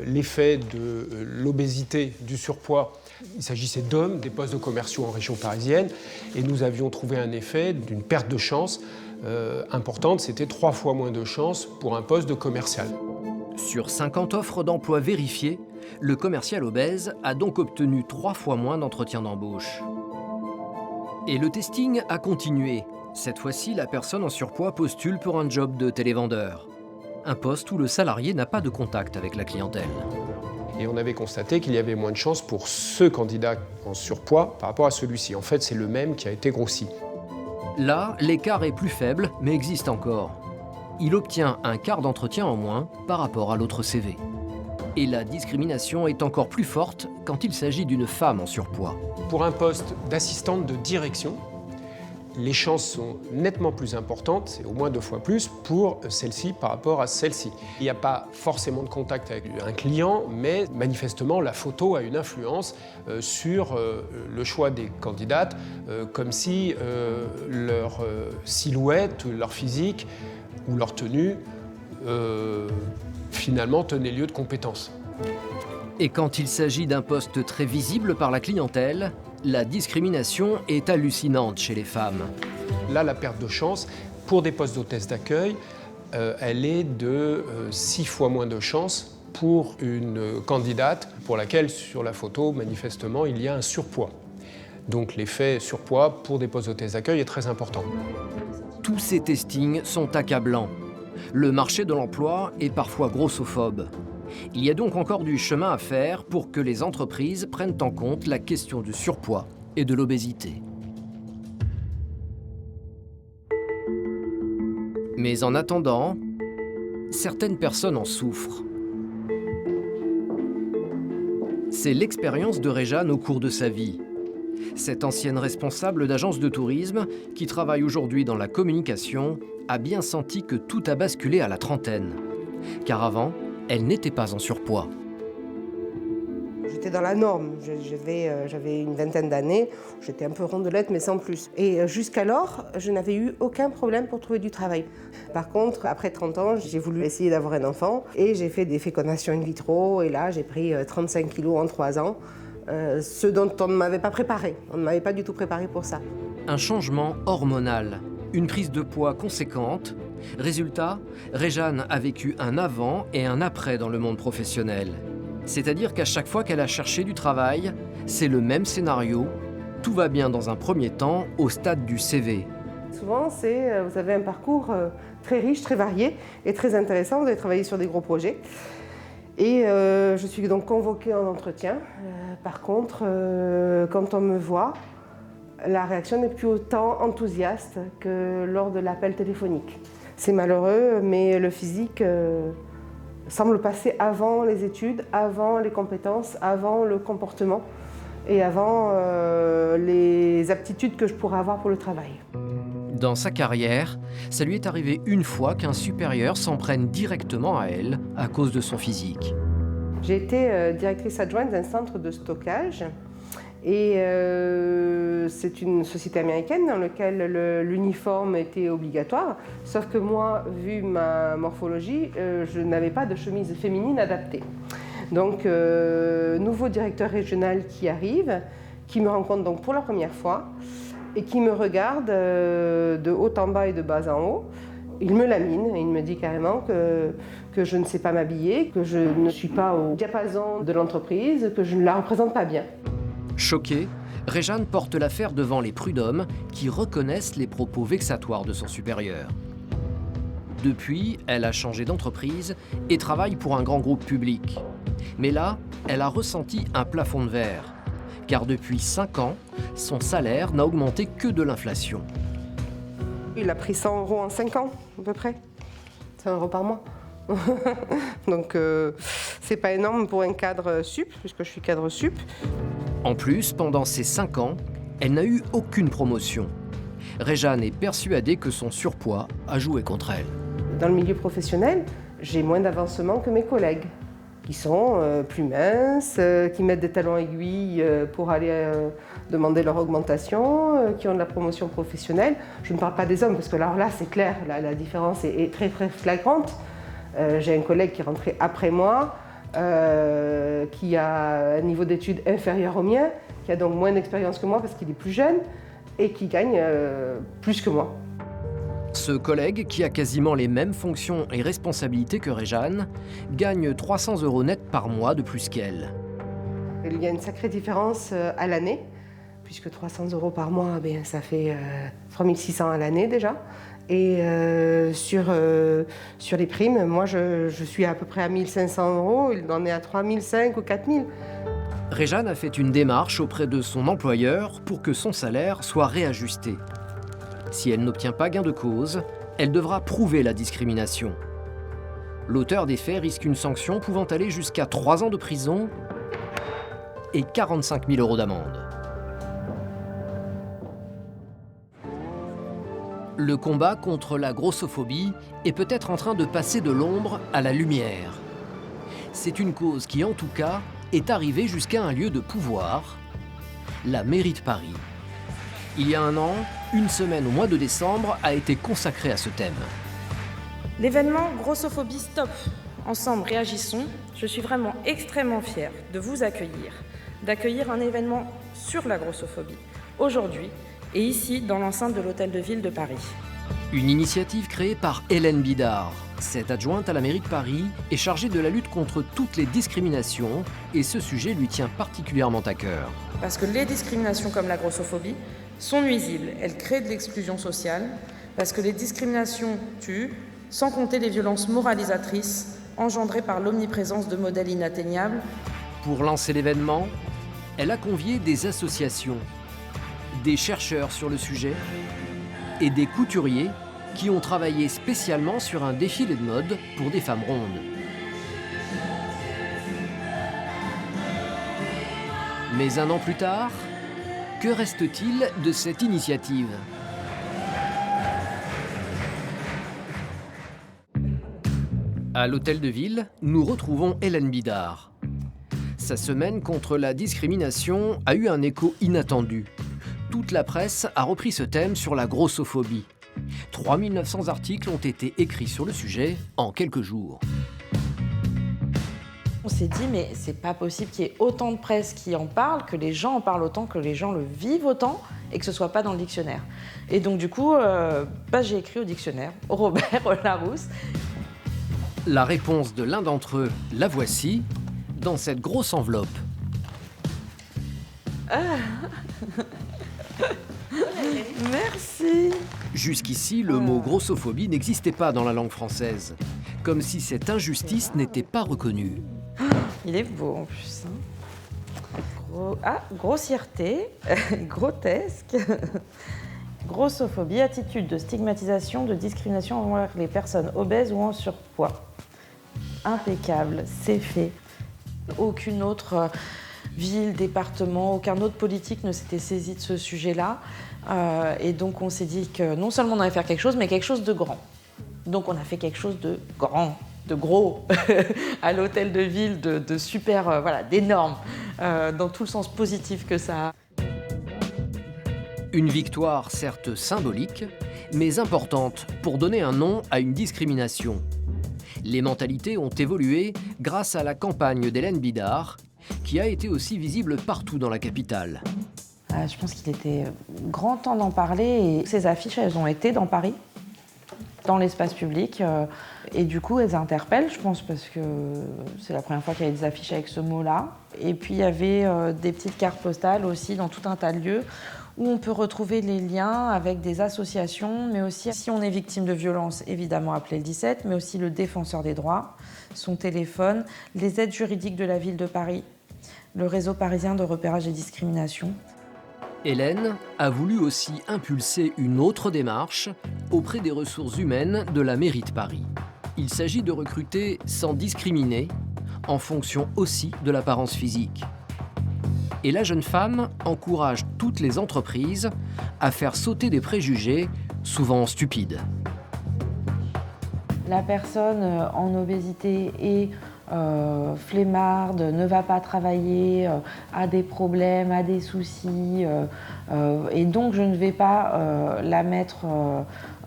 l'effet de l'obésité, du surpoids, il s'agissait d'hommes, des postes de commerciaux en région parisienne, et nous avions trouvé un effet d'une perte de chance importante, c'était 3 fois moins de chances pour un poste de commercial. Sur 50 offres d'emploi vérifiées, le commercial obèse a donc obtenu 3 fois moins d'entretien d'embauche. Et le testing a continué. Cette fois-ci, la personne en surpoids postule pour un job de télévendeur. Un poste où le salarié n'a pas de contact avec la clientèle. Et on avait constaté qu'il y avait moins de chances pour ce candidat en surpoids par rapport à celui-ci. En fait, c'est le même qui a été grossi. Là, l'écart est plus faible, mais existe encore. Il obtient un quart d'entretien en moins par rapport à l'autre CV. Et la discrimination est encore plus forte quand il s'agit d'une femme en surpoids. Pour un poste d'assistante de direction, les chances sont nettement plus importantes, c'est au moins 2 fois plus pour celle-ci par rapport à celle-ci. Il n'y a pas forcément de contact avec un client, mais manifestement la photo a une influence sur le choix des candidates, comme si leur silhouette, leur physique ou leur tenue finalement tenait lieu de compétence. Et quand il s'agit d'un poste très visible par la clientèle, la discrimination est hallucinante chez les femmes. Là, la perte de chance, pour des postes d'hôtesse d'accueil, elle est de 6 fois moins de chances pour une candidate pour laquelle, sur la photo, manifestement, il y a un surpoids. Donc l'effet surpoids pour des postes d'hôtesse d'accueil est très important. Tous ces testings sont accablants. Le marché de l'emploi est parfois grossophobe. Il y a donc encore du chemin à faire pour que les entreprises prennent en compte la question du surpoids et de l'obésité. Mais en attendant, certaines personnes en souffrent. C'est l'expérience de Réjeanne au cours de sa vie. Cette ancienne responsable d'agence de tourisme, qui travaille aujourd'hui dans la communication, a bien senti que tout a basculé à la trentaine. Car avant, elle n'était pas en surpoids. J'étais dans la norme, j'avais une vingtaine d'années, j'étais un peu rondelette mais sans plus. Et jusqu'alors, je n'avais eu aucun problème pour trouver du travail. Par contre, après 30 ans, j'ai voulu essayer d'avoir un enfant et j'ai fait des fécondations in vitro et là j'ai pris 35 kilos en 3 ans, ce dont on ne m'avait pas préparé, on ne m'avait pas du tout préparé pour ça. Un changement hormonal, une prise de poids conséquente. Résultat, Réjeanne a vécu un avant et un après dans le monde professionnel. C'est-à-dire qu'à chaque fois qu'elle a cherché du travail, c'est le même scénario. Tout va bien dans un premier temps, au stade du CV. Souvent, vous avez un parcours très riche, très varié et très intéressant. Vous avez travaillé sur des gros projets. Et je suis donc convoquée en entretien. Par contre, quand on me voit, la réaction n'est plus autant enthousiaste que lors de l'appel téléphonique. C'est malheureux, mais le physique semble passer avant les études, avant les compétences, avant le comportement et avant les aptitudes que je pourrais avoir pour le travail. Dans sa carrière, ça lui est arrivé une fois qu'un supérieur s'en prenne directement à elle à cause de son physique. J'ai été directrice adjointe d'un centre de stockage. Et c'est une société américaine dans laquelle l'uniforme était obligatoire. Sauf que moi, vu ma morphologie, je n'avais pas de chemise féminine adaptée. Donc, nouveau directeur régional qui arrive, qui me rencontre donc pour la première fois et qui me regarde de haut en bas et de bas en haut. Il me lamine et il me dit carrément que je ne sais pas m'habiller, que je ne suis pas au diapason de l'entreprise, que je ne la représente pas bien. Choquée, Réjeanne porte l'affaire devant les prud'hommes qui reconnaissent les propos vexatoires de son supérieur. Depuis, elle a changé d'entreprise et travaille pour un grand groupe public. Mais là, elle a ressenti un plafond de verre. Car depuis 5 ans, son salaire n'a augmenté que de l'inflation. Il a pris 100 € en 5 ans, à peu près. 100 € par mois. Donc, c'est pas énorme pour un cadre sup, puisque je suis cadre sup. En plus, pendant ces 5 ans, elle n'a eu aucune promotion. Réjeanne est persuadée que son surpoids a joué contre elle. Dans le milieu professionnel, j'ai moins d'avancement que mes collègues, qui sont plus minces, qui mettent des talons aiguilles pour aller demander leur augmentation, qui ont de la promotion professionnelle. Je ne parle pas des hommes, parce que là c'est clair, la différence est très très flagrante. J'ai un collègue qui est rentré après moi, qui a un niveau d'études inférieur au mien, qui a donc moins d'expérience que moi parce qu'il est plus jeune et qui gagne plus que moi. Ce collègue, qui a quasiment les mêmes fonctions et responsabilités que Réjeanne, gagne 300 € net par mois de plus qu'elle. Il y a une sacrée différence à l'année, puisque 300 € par mois, ça fait 3600 à l'année déjà. Et sur les primes, moi je suis à peu près à 1500 €, il en est à 3500 ou 4000. Réjeanne a fait une démarche auprès de son employeur pour que son salaire soit réajusté. Si elle n'obtient pas gain de cause, elle devra prouver la discrimination. L'auteur des faits risque une sanction pouvant aller jusqu'à 3 ans de prison et 45 000 € d'amende. Le combat contre la grossophobie est peut-être en train de passer de l'ombre à la lumière. C'est une cause qui, en tout cas, est arrivée jusqu'à un lieu de pouvoir, la mairie de Paris. Il y a un an, une semaine au mois de décembre a été consacrée à ce thème. L'événement Grossophobie Stop, ensemble réagissons, je suis vraiment extrêmement fière de vous accueillir, d'accueillir un événement sur la grossophobie, aujourd'hui et ici dans l'enceinte de l'Hôtel de Ville de Paris. Une initiative créée par Hélène Bidard. Cette adjointe à la mairie de Paris est chargée de la lutte contre toutes les discriminations et ce sujet lui tient particulièrement à cœur. Parce que les discriminations comme la grossophobie sont nuisibles, elles créent de l'exclusion sociale, parce que les discriminations tuent, sans compter les violences moralisatrices engendrées par l'omniprésence de modèles inatteignables. Pour lancer l'événement, elle a convié des associations, des chercheurs sur le sujet et des couturiers qui ont travaillé spécialement sur un défilé de mode pour des femmes rondes. Mais un an plus tard, que reste-t-il de cette initiative ? À l'Hôtel de Ville, nous retrouvons Hélène Bidard. Sa semaine contre la discrimination a eu un écho inattendu. Toute la presse a repris ce thème sur la grossophobie. 3900 articles ont été écrits sur le sujet en quelques jours. On s'est dit, mais c'est pas possible qu'il y ait autant de presse qui en parle, que les gens en parlent autant, que les gens le vivent autant, et que ce soit pas dans le dictionnaire. Et donc du coup, j'ai écrit au dictionnaire, au Robert Larousse. La réponse de l'un d'entre eux, la voici, dans cette grosse enveloppe. Merci. Jusqu'ici, le mot grossophobie n'existait pas dans la langue française, comme si cette injustice n'était pas reconnue. Il est beau en plus. Grossièreté, grotesque, grossophobie, attitude de stigmatisation, de discrimination envers les personnes obèses ou en surpoids. Impeccable, c'est fait. Aucune autre ville, département, aucun autre politique ne s'était saisi de ce sujet-là. Et donc on s'est dit que non seulement on allait faire quelque chose, mais quelque chose de grand. Donc on a fait quelque chose de grand, de gros, à l'Hôtel de Ville, de super, d'énorme, dans tout le sens positif que ça a. Une victoire certes symbolique, mais importante pour donner un nom à une discrimination. Les mentalités ont évolué grâce à la campagne d'Hélène Bidard, qui a été aussi visible partout dans la capitale. Je pense qu'il était grand temps d'en parler et ces affiches, elles ont été dans Paris, dans l'espace public. Et du coup, elles interpellent, je pense, parce que c'est la première fois qu'il y avait des affiches avec ce mot-là. Et puis, il y avait des petites cartes postales aussi dans tout un tas de lieux où on peut retrouver les liens avec des associations, mais aussi, si on est victime de violence, évidemment, appelez le 17, mais aussi le défenseur des droits, son téléphone, les aides juridiques de la ville de Paris, le réseau parisien de repérage des discriminations. Hélène a voulu aussi impulser une autre démarche auprès des ressources humaines de la mairie de Paris. Il s'agit de recruter sans discriminer, en fonction aussi de l'apparence physique. Et la jeune femme encourage toutes les entreprises à faire sauter des préjugés, souvent stupides. La personne en obésité et flemmarde, ne va pas travailler, a des problèmes, a des soucis, et donc je ne vais pas la mettre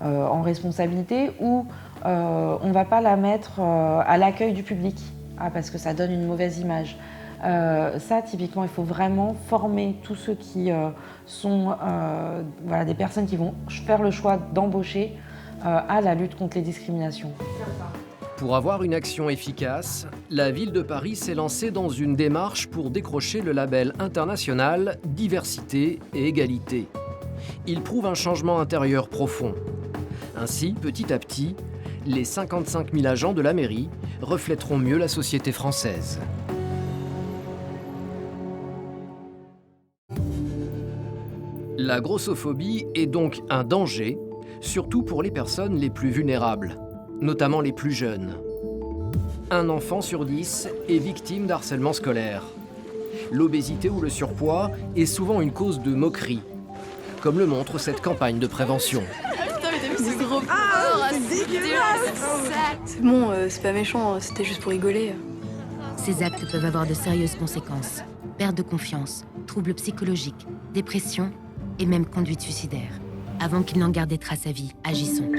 en responsabilité, ou on ne va pas la mettre à l'accueil du public, parce que ça donne une mauvaise image. Ça, typiquement, il faut vraiment former tous ceux qui sont voilà, des personnes qui vont faire le choix d'embaucher à la lutte contre les discriminations. Pour avoir une action efficace, la ville de Paris s'est lancée dans une démarche pour décrocher le label international Diversité et Égalité. Il prouve un changement intérieur profond. Ainsi, petit à petit, les 55 000 agents de la mairie reflèteront mieux la société française. La grossophobie est donc un danger, surtout pour les personnes les plus vulnérables, notamment les plus jeunes. Un enfant sur 10 est victime d'harcèlement scolaire. L'obésité ou le surpoids est souvent une cause de moquerie, comme le montre cette campagne de prévention. Putain, mais t'as vu ce gros porc, c'est dégueulasse. C'est bon, c'est pas méchant, c'était juste pour rigoler. Ces actes peuvent avoir de sérieuses conséquences. Perte de confiance, troubles psychologiques, dépression et même conduite suicidaire. Avant qu'il n'en garde des traces à vie, agissons.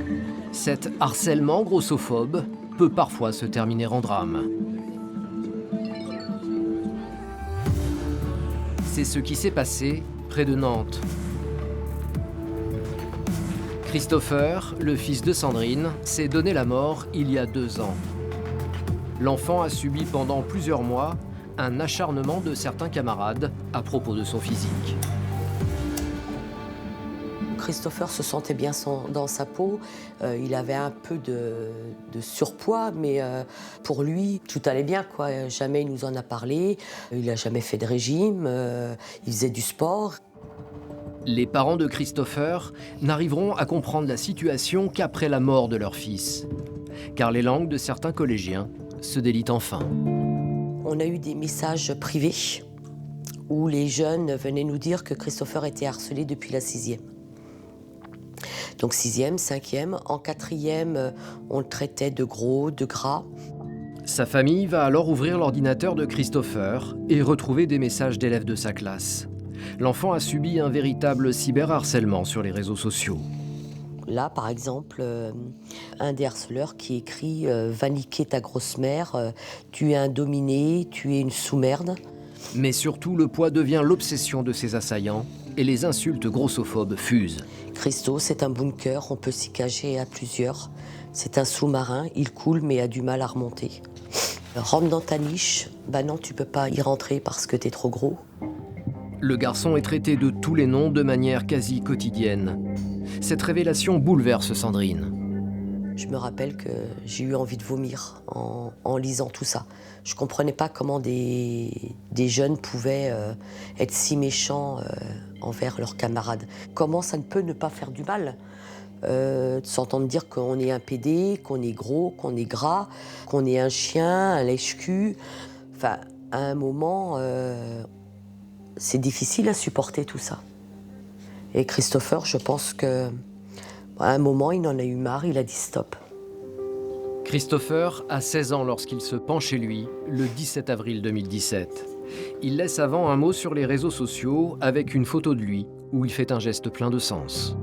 Cet harcèlement grossophobe peut parfois se terminer en drame. C'est ce qui s'est passé près de Nantes. Christopher, le fils de Sandrine, s'est donné la mort il y a 2 ans. L'enfant a subi pendant plusieurs mois un acharnement de certains camarades à propos de son physique. Christopher se sentait bien dans sa peau, il avait un peu de surpoids, mais pour lui, tout allait bien, quoi. Jamais il nous en a parlé, il n'a jamais fait de régime, il faisait du sport. Les parents de Christopher n'arriveront à comprendre la situation qu'après la mort de leur fils, car les langues de certains collégiens se délient enfin. On a eu des messages privés où les jeunes venaient nous dire que Christopher était harcelé depuis la 6e. Donc 6e, 5e, en 4e, on le traitait de gros, de gras. Sa famille va alors ouvrir l'ordinateur de Christopher et retrouver des messages d'élèves de sa classe. L'enfant a subi un véritable cyberharcèlement sur les réseaux sociaux. Là, par exemple, un des harceleurs qui écrit « Va niquer ta grosse mère, tu es un dominé, tu es une sous-merde ». Mais surtout, le poids devient l'obsession de ses assaillants et les insultes grossophobes fusent. Christo, c'est un bunker, on peut s'y cacher à plusieurs. C'est un sous-marin, il coule mais a du mal à remonter. Rentre dans ta niche, bah non, tu peux pas y rentrer parce que t'es trop gros. Le garçon est traité de tous les noms de manière quasi quotidienne. Cette révélation bouleverse Sandrine. Je me rappelle que j'ai eu envie de vomir en lisant tout ça. Je ne comprenais pas comment des jeunes pouvaient être si méchants envers leurs camarades. Comment ça ne peut ne pas faire du mal de s'entendre dire qu'on est un PD, qu'on est gros, qu'on est gras, qu'on est un chien, un lèche-cul. Enfin, à un moment, c'est difficile à supporter tout ça. Et Christopher, je pense que à un moment, il en a eu marre, il a dit stop. Christopher a 16 ans lorsqu'il se pend chez lui, le 17 avril 2017. Il laisse avant un mot sur les réseaux sociaux avec une photo de lui où il fait un geste plein de sens.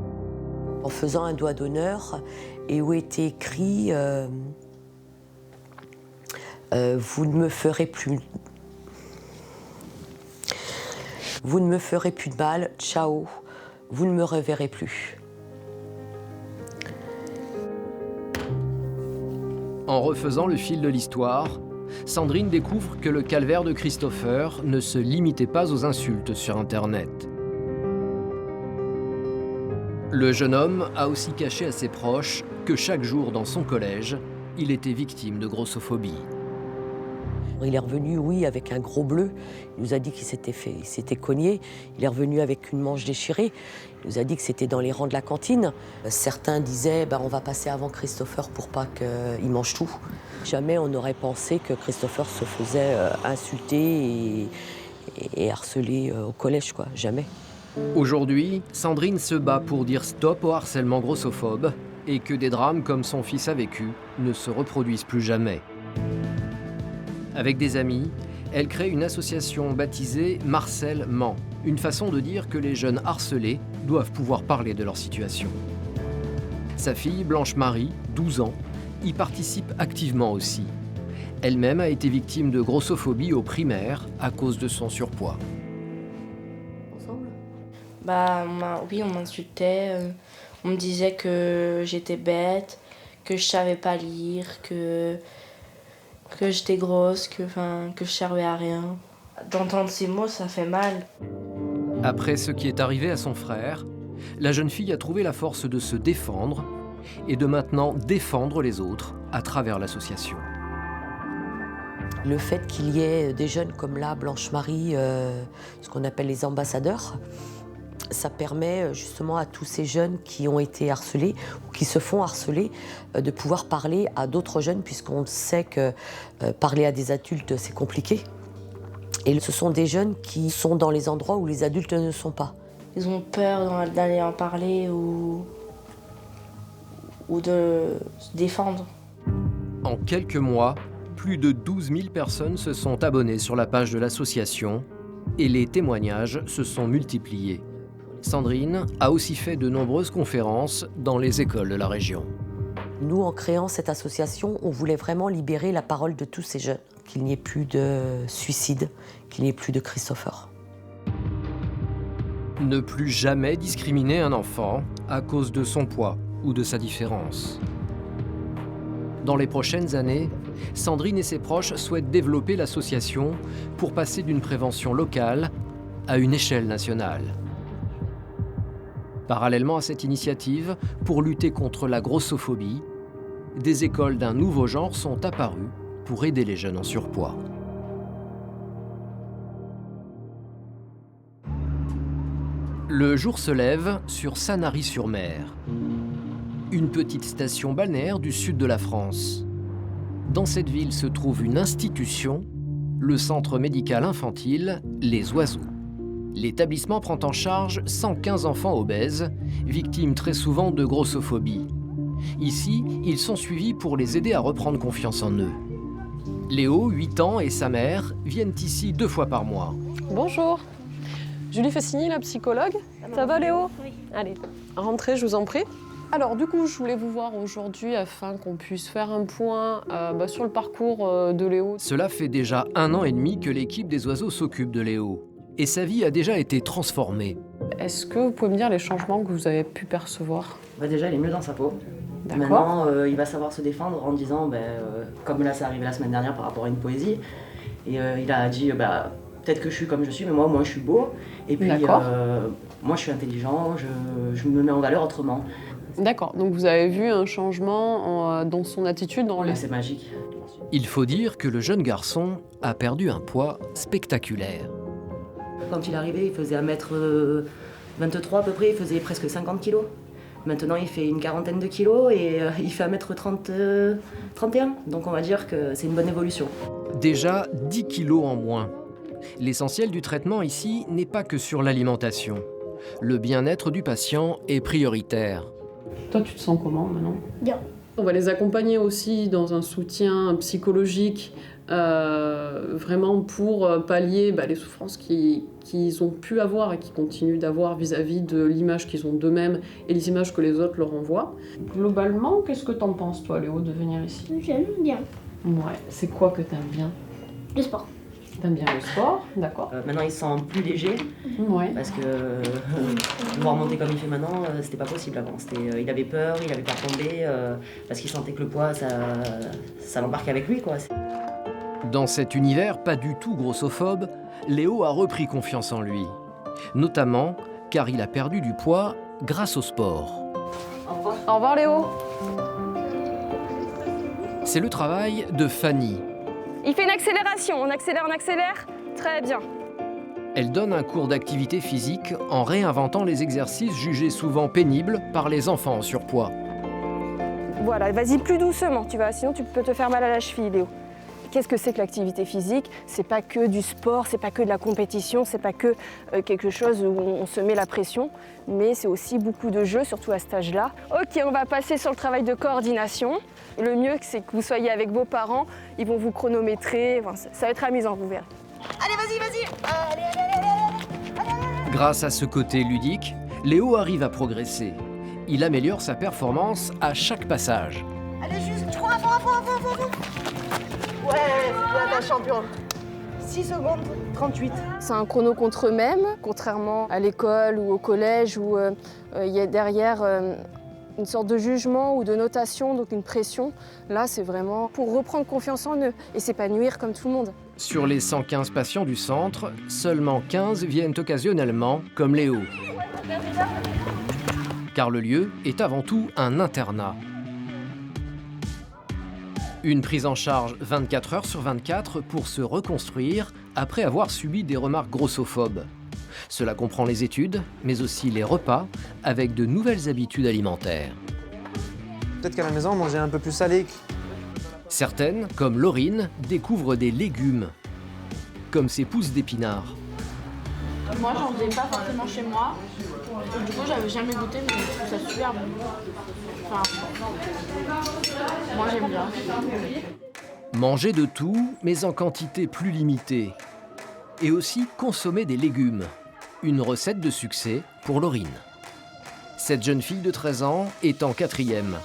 En faisant un doigt d'honneur et où était écrit vous ne me ferez plus... Vous ne me ferez plus de mal, ciao, vous ne me reverrez plus. En refaisant le fil de l'histoire, Sandrine découvre que le calvaire de Christopher ne se limitait pas aux insultes sur Internet. Le jeune homme a aussi caché à ses proches que chaque jour dans son collège, il était victime de grossophobie. Il est revenu, oui, avec un gros bleu. Il nous a dit qu'il s'était cogné. Il est revenu avec une manche déchirée. Il nous a dit que c'était dans les rangs de la cantine. Certains disaient on va passer avant Christopher pour pas qu'il mange tout. Jamais on n'aurait pensé que Christopher se faisait insulter et harceler au collège, quoi. Jamais. Aujourd'hui, Sandrine se bat pour dire stop au harcèlement grossophobe et que des drames comme son fils a vécu ne se reproduisent plus jamais. Avec des amis, elle crée une association baptisée Marcel ment, une façon de dire que les jeunes harcelés doivent pouvoir parler de leur situation. Sa fille, Blanche-Marie, 12 ans, y participe activement aussi. Elle-même a été victime de grossophobie au primaire à cause de son surpoids. Oui, on m'insultait, on me disait que j'étais bête, que je savais pas lire, que j'étais grosse, que je servais à rien. D'entendre ces mots, ça fait mal. Après ce qui est arrivé à son frère, la jeune fille a trouvé la force de se défendre et de maintenant défendre les autres à travers l'association. Le fait qu'il y ait des jeunes comme là, Blanche-Marie, ce qu'on appelle les ambassadeurs, ça permet justement à tous ces jeunes qui ont été harcelés ou qui se font harceler de pouvoir parler à d'autres jeunes, puisqu'on sait que parler à des adultes, c'est compliqué. Et ce sont des jeunes qui sont dans les endroits où les adultes ne sont pas. Ils ont peur d'aller en parler ou de se défendre. En quelques mois, plus de 12 000 personnes se sont abonnées sur la page de l'association et les témoignages se sont multipliés. Sandrine a aussi fait de nombreuses conférences dans les écoles de la région. Nous, en créant cette association, on voulait vraiment libérer la parole de tous ces jeunes. Qu'il n'y ait plus de suicide, qu'il n'y ait plus de Christopher. Ne plus jamais discriminer un enfant à cause de son poids ou de sa différence. Dans les prochaines années, Sandrine et ses proches souhaitent développer l'association pour passer d'une prévention locale à une échelle nationale. Parallèlement à cette initiative, pour lutter contre la grossophobie, des écoles d'un nouveau genre sont apparues pour aider les jeunes en surpoids. Le jour se lève sur Sanary-sur-Mer, une petite station balnéaire du sud de la France. Dans cette ville se trouve une institution, le centre médical infantile Les Oiseaux. L'établissement prend en charge 115 enfants obèses, victimes très souvent de grossophobie. Ici, ils sont suivis pour les aider à reprendre confiance en eux. Léo, 8 ans, et sa mère viennent ici 2 fois par mois. Bonjour. Julie Fessini, la psychologue. Ça va Léo? Oui. Allez, rentrez, je vous en prie. Alors du coup, je voulais vous voir aujourd'hui afin qu'on puisse faire un point sur le parcours de Léo. Cela fait déjà 1 an et demi que l'équipe des Oiseaux s'occupe de Léo. Et sa vie a déjà été transformée. Est-ce que vous pouvez me dire les changements que vous avez pu percevoir? Déjà, il est mieux dans sa peau. Maintenant, il va savoir se défendre en disant, comme là, c'est arrivé la semaine dernière par rapport à une poésie, et il a dit, peut-être que je suis comme je suis, mais moi je suis beau. Et puis, moi, je suis intelligent, je me mets en valeur autrement. D'accord, donc vous avez vu un changement dans son attitude C'est magique. Il faut dire que le jeune garçon a perdu un poids spectaculaire. Quand il est arrivé, il faisait 1m23 à peu près, il faisait presque 50 kilos. Maintenant, il fait une quarantaine de kilos et il fait 1m31. Donc on va dire que c'est une bonne évolution. Déjà 10 kilos en moins. L'essentiel du traitement ici n'est pas que sur l'alimentation. Le bien-être du patient est prioritaire. Toi, tu te sens comment maintenant? Bien. On va les accompagner aussi dans un soutien psychologique, vraiment pour pallier les souffrances qu'ils ont pu avoir et qu'ils continuent d'avoir vis-à-vis de l'image qu'ils ont d'eux-mêmes et les images que les autres leur envoient. Globalement, qu'est-ce que t'en penses, toi, Léo, de venir ici? J'aime bien. Ouais, c'est quoi que t'aimes bien? Le sport. T'aimes bien le sport, d'accord. Maintenant, il se sent plus léger, parce que pouvoir monter comme il fait maintenant, c'était pas possible avant. Il avait peur, il avait peur de tomber, parce qu'il sentait que le poids, ça l'embarquait avec lui, quoi. Dans cet univers pas du tout grossophobe, Léo a repris confiance en lui. Notamment car il a perdu du poids grâce au sport. Au revoir. Au revoir Léo. C'est le travail de Fanny. Il fait une accélération, on accélère, très bien. Elle donne un cours d'activité physique en réinventant les exercices jugés souvent pénibles par les enfants en surpoids. Voilà, vas-y plus doucement, sinon tu peux te faire mal à la cheville, Léo. Qu'est-ce que c'est que l'activité physique? C'est pas que du sport, c'est pas que de la compétition, c'est pas que quelque chose où on se met la pression, mais c'est aussi beaucoup de jeux, surtout à cet âge-là. Ok, on va passer sur le travail de coordination. Le mieux, c'est que vous soyez avec vos parents, ils vont vous chronométrer, enfin, ça va être amusant, vous verrez. Allez, vas-y. Allez. Grâce à ce côté ludique, Léo arrive à progresser. Il améliore sa performance à chaque passage. Allez, juste 3, à fond. Ouais, t'es un champion. 6 secondes 38. C'est un chrono contre eux-mêmes, contrairement à l'école ou au collège où il y a derrière une sorte de jugement ou de notation, donc une pression. Là, c'est vraiment pour reprendre confiance en eux et s'épanouir comme tout le monde. Sur les 115 patients du centre, seulement 15 viennent occasionnellement, comme Léo. Car le lieu est avant tout un internat. Une prise en charge 24 heures sur 24 pour se reconstruire après avoir subi des remarques grossophobes. Cela comprend les études, mais aussi les repas, avec de nouvelles habitudes alimentaires. Peut-être qu'à la maison, on mangeait un peu plus salé. Certaines, comme Laurine, découvrent des légumes, comme ces pousses d'épinards. Moi, j'en faisais pas forcément chez moi. Du coup, j'avais jamais goûté, mais je trouve ça super bon. Enfin, moi, j'aime bien. Manger de tout, mais en quantité plus limitée. Et aussi consommer des légumes. Une recette de succès pour Laurine. Cette jeune fille de 13 ans est en 4e.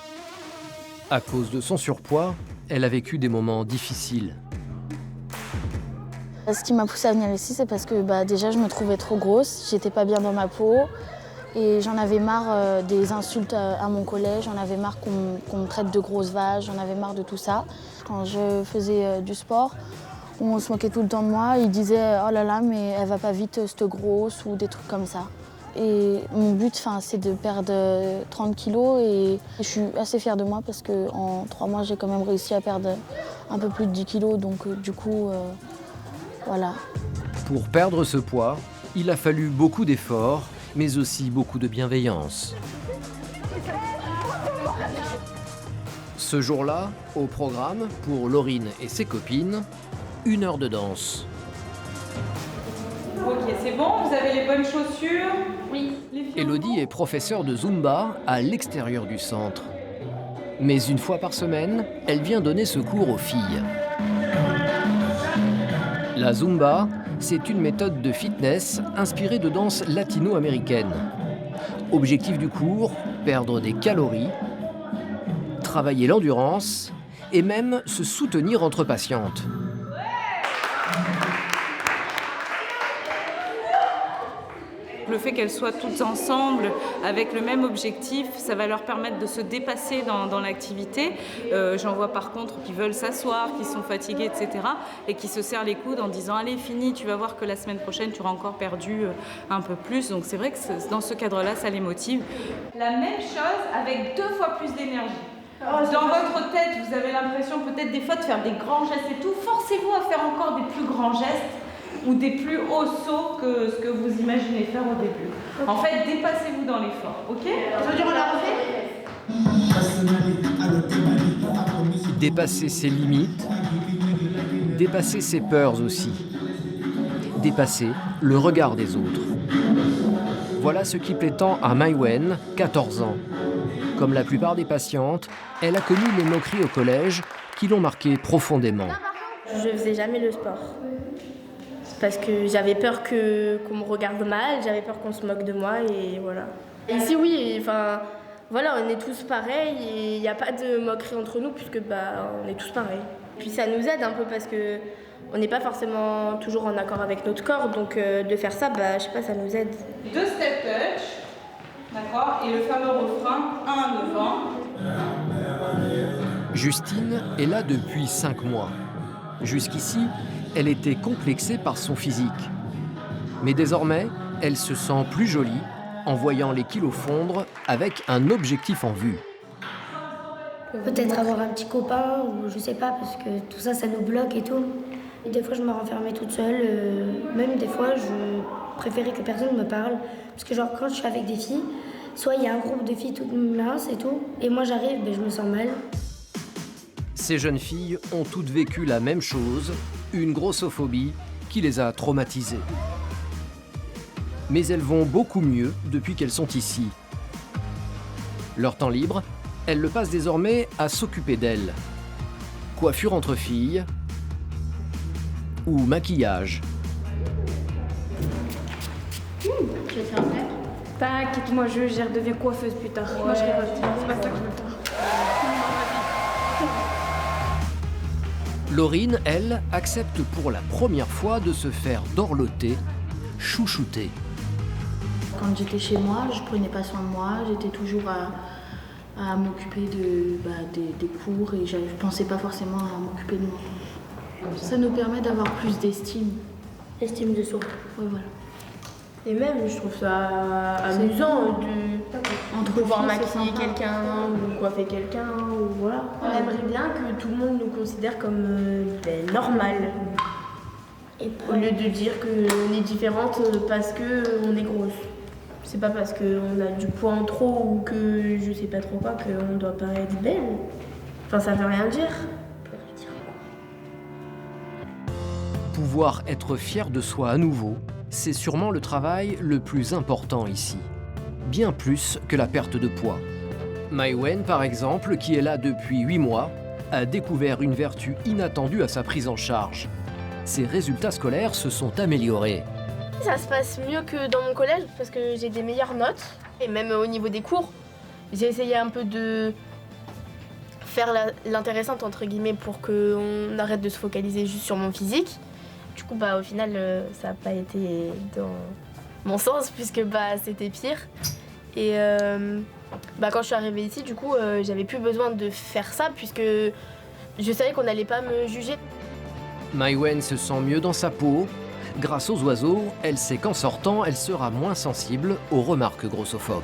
À cause de son surpoids, elle a vécu des moments difficiles. Ce qui m'a poussée à venir ici, c'est parce que déjà je me trouvais trop grosse, j'étais pas bien dans ma peau et j'en avais marre des insultes à mon collège, j'en avais marre qu'on me traite de grosse vache, j'en avais marre de tout ça. Quand je faisais du sport, on se moquait tout le temps de moi, ils disaient « Oh là là, mais elle va pas vite, cette grosse » ou des trucs comme ça. Et mon but, c'est de perdre 30 kilos et je suis assez fière de moi parce qu'en 3 mois, j'ai quand même réussi à perdre un peu plus de 10 kilos, donc du coup, voilà. Pour perdre ce poids, il a fallu beaucoup d'efforts, mais aussi beaucoup de bienveillance. Ce jour-là, au programme, pour Laurine et ses copines, 1 heure de danse. Ok, c'est bon, vous avez les bonnes chaussures? Oui. Elodie est professeure de Zumba à l'extérieur du centre. Mais une fois par semaine, elle vient donner ce cours aux filles. La Zumba, c'est une méthode de fitness inspirée de danse latino-américaine. Objectif du cours, perdre des calories, travailler l'endurance et même se soutenir entre patientes. Le fait qu'elles soient toutes ensemble avec le même objectif, ça va leur permettre de se dépasser dans l'activité. J'en vois par contre qui veulent s'asseoir, qui sont fatigués, etc. et qui se serrent les coudes en disant « Allez, fini, tu vas voir que la semaine prochaine, tu auras encore perdu un peu plus ». Donc c'est vrai que dans ce cadre-là, ça les motive. La même chose avec 2 fois plus d'énergie. Dans votre tête, vous avez l'impression peut-être des fois de faire des grands gestes et tout. Forcez-vous à faire encore des plus grands gestes ou des plus hauts sauts que ce que vous imaginez faire au début. En fait, dépassez-vous dans l'effort, ok? Ça veut dire on a refait? Dépasser ses limites, dépasser ses peurs aussi, dépasser le regard des autres. Voilà ce qui plaît tant à Maïwen, 14 ans. Comme la plupart des patientes, elle a connu les moqueries au collège qui l'ont marquée profondément. Je faisais jamais le sport. Parce que j'avais peur qu'on me regarde mal, j'avais peur qu'on se moque de moi et voilà. Ici oui, voilà, on est tous pareils et il n'y a pas de moquerie entre nous puisque on est tous pareils. Puis ça nous aide un peu parce que on n'est pas forcément toujours en accord avec notre corps, donc de faire ça, je sais pas, ça nous aide. 2 step touch, d'accord, et le fameux refrain 1 devant. Justine est là depuis 5 mois. Jusqu'ici, elle était complexée par son physique. Mais désormais, elle se sent plus jolie en voyant les kilos fondre avec un objectif en vue. Peut-être avoir un petit copain ou je sais pas, parce que tout ça, ça nous bloque et tout. Et des fois, je me renfermais toute seule. Même des fois, je préférais que personne me parle. Parce que genre, quand je suis avec des filles, soit il y a un groupe de filles toutes minces et tout, et moi j'arrive, je me sens mal. Ces jeunes filles ont toutes vécu la même chose, une grossophobie qui les a traumatisées. Mais elles vont beaucoup mieux depuis qu'elles sont ici. Leur temps libre, elles le passent désormais à s'occuper d'elles. Coiffure entre filles ou maquillage. Je vais faire un verre. T'inquiète, moi je gère de coiffeuse plus tard. Moi je récolte. C'est pas ça que je veux faire. Laurine, elle, accepte pour la première fois de se faire dorloter, chouchouter. Quand j'étais chez moi, je prenais pas soin de moi, j'étais toujours à m'occuper des cours et je pensais pas forcément à m'occuper de moi. Ça nous permet d'avoir plus d'estime. Estime de soi. Oui, voilà. Et même, je trouve ça amusant de pouvoir maquiller quelqu'un ou coiffer quelqu'un. Voilà. On aimerait bien que tout le monde nous considère comme normal. Au lieu de dire qu'on est différente parce qu'on est grosse. C'est pas parce qu'on a du poids en trop ou que je sais pas trop quoi qu'on doit paraître belle. Enfin, ça veut rien dire. Pouvoir être fier de soi à nouveau, c'est sûrement le travail le plus important ici. Bien plus que la perte de poids. Maïwen, par exemple, qui est là depuis 8 mois, a découvert une vertu inattendue à sa prise en charge. Ses résultats scolaires se sont améliorés. Ça se passe mieux que dans mon collège parce que j'ai des meilleures notes. Et même au niveau des cours, j'ai essayé un peu de faire l'intéressante entre guillemets pour qu'on arrête de se focaliser juste sur mon physique. Du coup, au final, ça n'a pas été dans mon sens puisque c'était pire. Et quand je suis arrivée ici, du coup, j'avais plus besoin de faire ça puisque je savais qu'on n'allait pas me juger. Maïwen se sent mieux dans sa peau. Grâce aux oiseaux, elle sait qu'en sortant, elle sera moins sensible aux remarques grossophobes.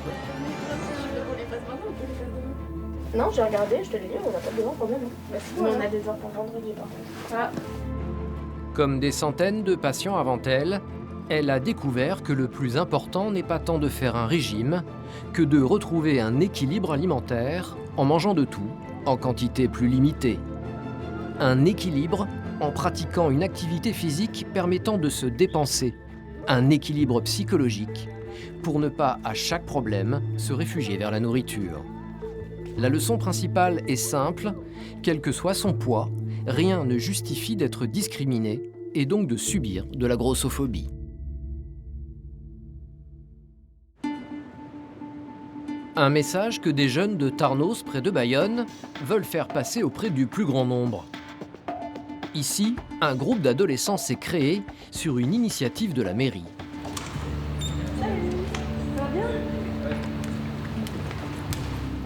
Non, j'ai regardé, je te l'ai dit, on n'a pas besoin quand même. Mais on a des heures pour vendredi par contre. Comme des centaines de patients avant elle, elle a découvert que le plus important n'est pas tant de faire un régime que de retrouver un équilibre alimentaire en mangeant de tout, en quantité plus limitée. Un équilibre en pratiquant une activité physique permettant de se dépenser. Un équilibre psychologique pour ne pas, à chaque problème, se réfugier vers la nourriture. La leçon principale est simple, quel que soit son poids, rien ne justifie d'être discriminé et donc de subir de la grossophobie. Un message que des jeunes de Tarnos, près de Bayonne, veulent faire passer auprès du plus grand nombre. Ici, un groupe d'adolescents s'est créé sur une initiative de la mairie.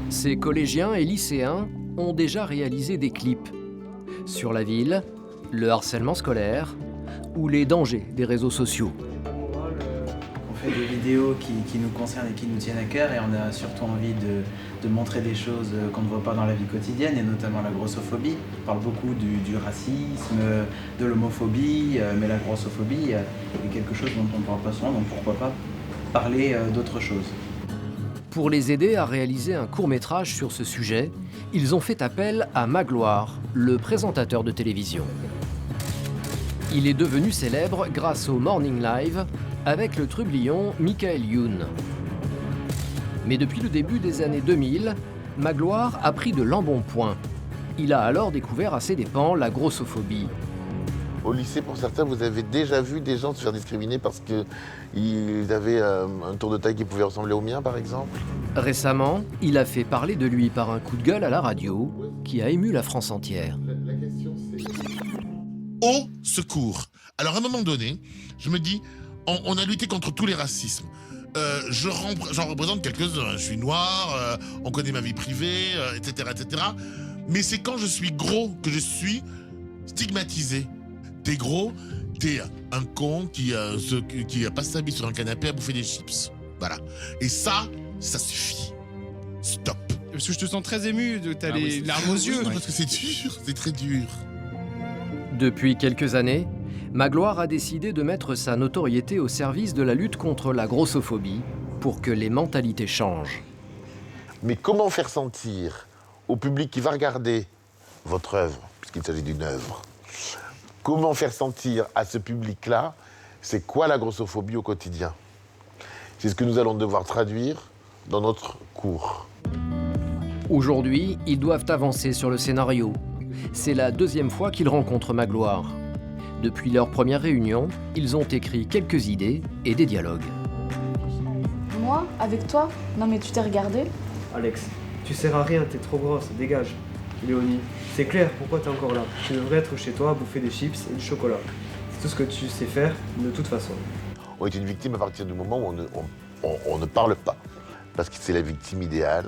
Ces collégiens et lycéens ont déjà réalisé des clips sur la ville, le harcèlement scolaire ou les dangers des réseaux sociaux. On fait des vidéos qui nous concernent et qui nous tiennent à cœur et on a surtout envie de montrer des choses qu'on ne voit pas dans la vie quotidienne et notamment la grossophobie. On parle beaucoup du racisme, de l'homophobie, mais la grossophobie est quelque chose dont on ne parle pas souvent, donc pourquoi pas parler d'autre chose. Pour les aider à réaliser un court-métrage sur ce sujet, ils ont fait appel à Magloire, le présentateur de télévision. Il est devenu célèbre grâce au Morning Live avec le trublion Michael Youn. Mais depuis le début des années 2000, Magloire a pris de l'embonpoint. Il a alors découvert à ses dépens la grossophobie. Au lycée, pour certains, vous avez déjà vu des gens se faire discriminer parce qu'ils avaient un tour de taille qui pouvait ressembler au mien, par exemple. Récemment, il a fait parler de lui par un coup de gueule à la radio qui a ému la France entière. La question, c'est... Au secours. Alors, à un moment donné, je me dis, on a lutté contre tous les racismes. J'en représente quelques-uns. Je suis noir, on connaît ma vie privée, etc., etc. Mais c'est quand je suis gros que je suis stigmatisé. T'es gros, t'es un con qui passe sa vie sur un canapé à bouffer des chips. Voilà. Et ça suffit. Stop. Parce que je te sens très ému, t'as les larmes aux yeux. Oui, parce que c'est dur, c'est très dur. Depuis quelques années, Magloire a décidé de mettre sa notoriété au service de la lutte contre la grossophobie pour que les mentalités changent. Mais comment faire sentir au public qui va regarder votre œuvre, puisqu'il s'agit d'une œuvre. Comment faire sentir à ce public-là, c'est quoi la grossophobie au quotidien? C'est ce que nous allons devoir traduire dans notre cours. Aujourd'hui, ils doivent avancer sur le scénario. C'est la deuxième fois qu'ils rencontrent Magloire. Depuis leur première réunion, ils ont écrit quelques idées et des dialogues. Moi, avec toi? Non mais tu t'es regardé? Alex, tu sers à rien, t'es trop grosse, dégage. Léonie, c'est clair, pourquoi t'es encore là? Tu devrais être chez toi à bouffer des chips et du chocolat. C'est tout ce que tu sais faire, de toute façon. On est une victime à partir du moment où on ne parle pas. Parce que c'est la victime idéale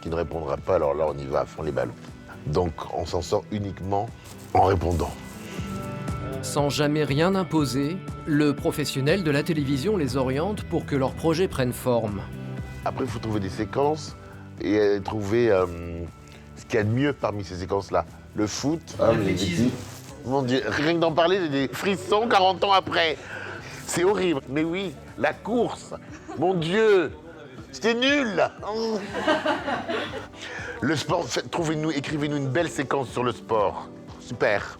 qui ne répondra pas, alors là on y va à fond les ballons. Donc on s'en sort uniquement en répondant. Sans jamais rien imposer, le professionnel de la télévision les oriente pour que leurs projets prennent forme. Après, il faut trouver des séquences et trouver ce qu'il y a de mieux parmi ces séquences-là. Le foot, mon Dieu, rien que d'en parler, j'ai des frissons 40 ans après. C'est horrible, mais oui, la course, mon Dieu, c'était nul. Le sport, trouvez-nous, écrivez-nous une belle séquence sur le sport. Super.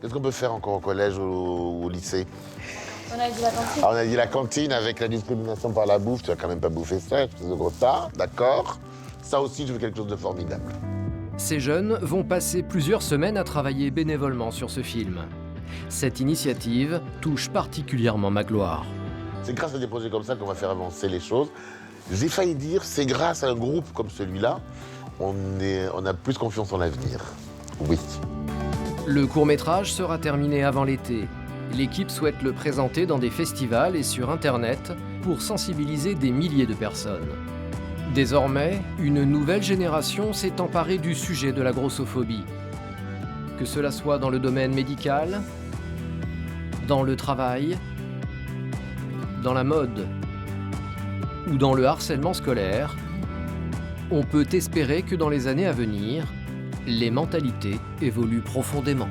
Qu'est-ce qu'on peut faire encore au collège ou au lycée? On a dit la cantine. On a dit la cantine avec la discrimination par la bouffe. Tu vas quand même pas bouffer ça, espèce de gros tas, d'accord? Ça aussi, je veux quelque chose de formidable. Ces jeunes vont passer plusieurs semaines à travailler bénévolement sur ce film. Cette initiative touche particulièrement Magloire. C'est grâce à des projets comme ça qu'on va faire avancer les choses. J'ai failli dire, c'est grâce à un groupe comme celui-là, on a plus confiance en l'avenir. Oui. Le court-métrage sera terminé avant l'été. L'équipe souhaite le présenter dans des festivals et sur Internet pour sensibiliser des milliers de personnes. Désormais, une nouvelle génération s'est emparée du sujet de la grossophobie. Que cela soit dans le domaine médical, dans le travail, dans la mode ou dans le harcèlement scolaire, on peut espérer que dans les années à venir, les mentalités évoluent profondément.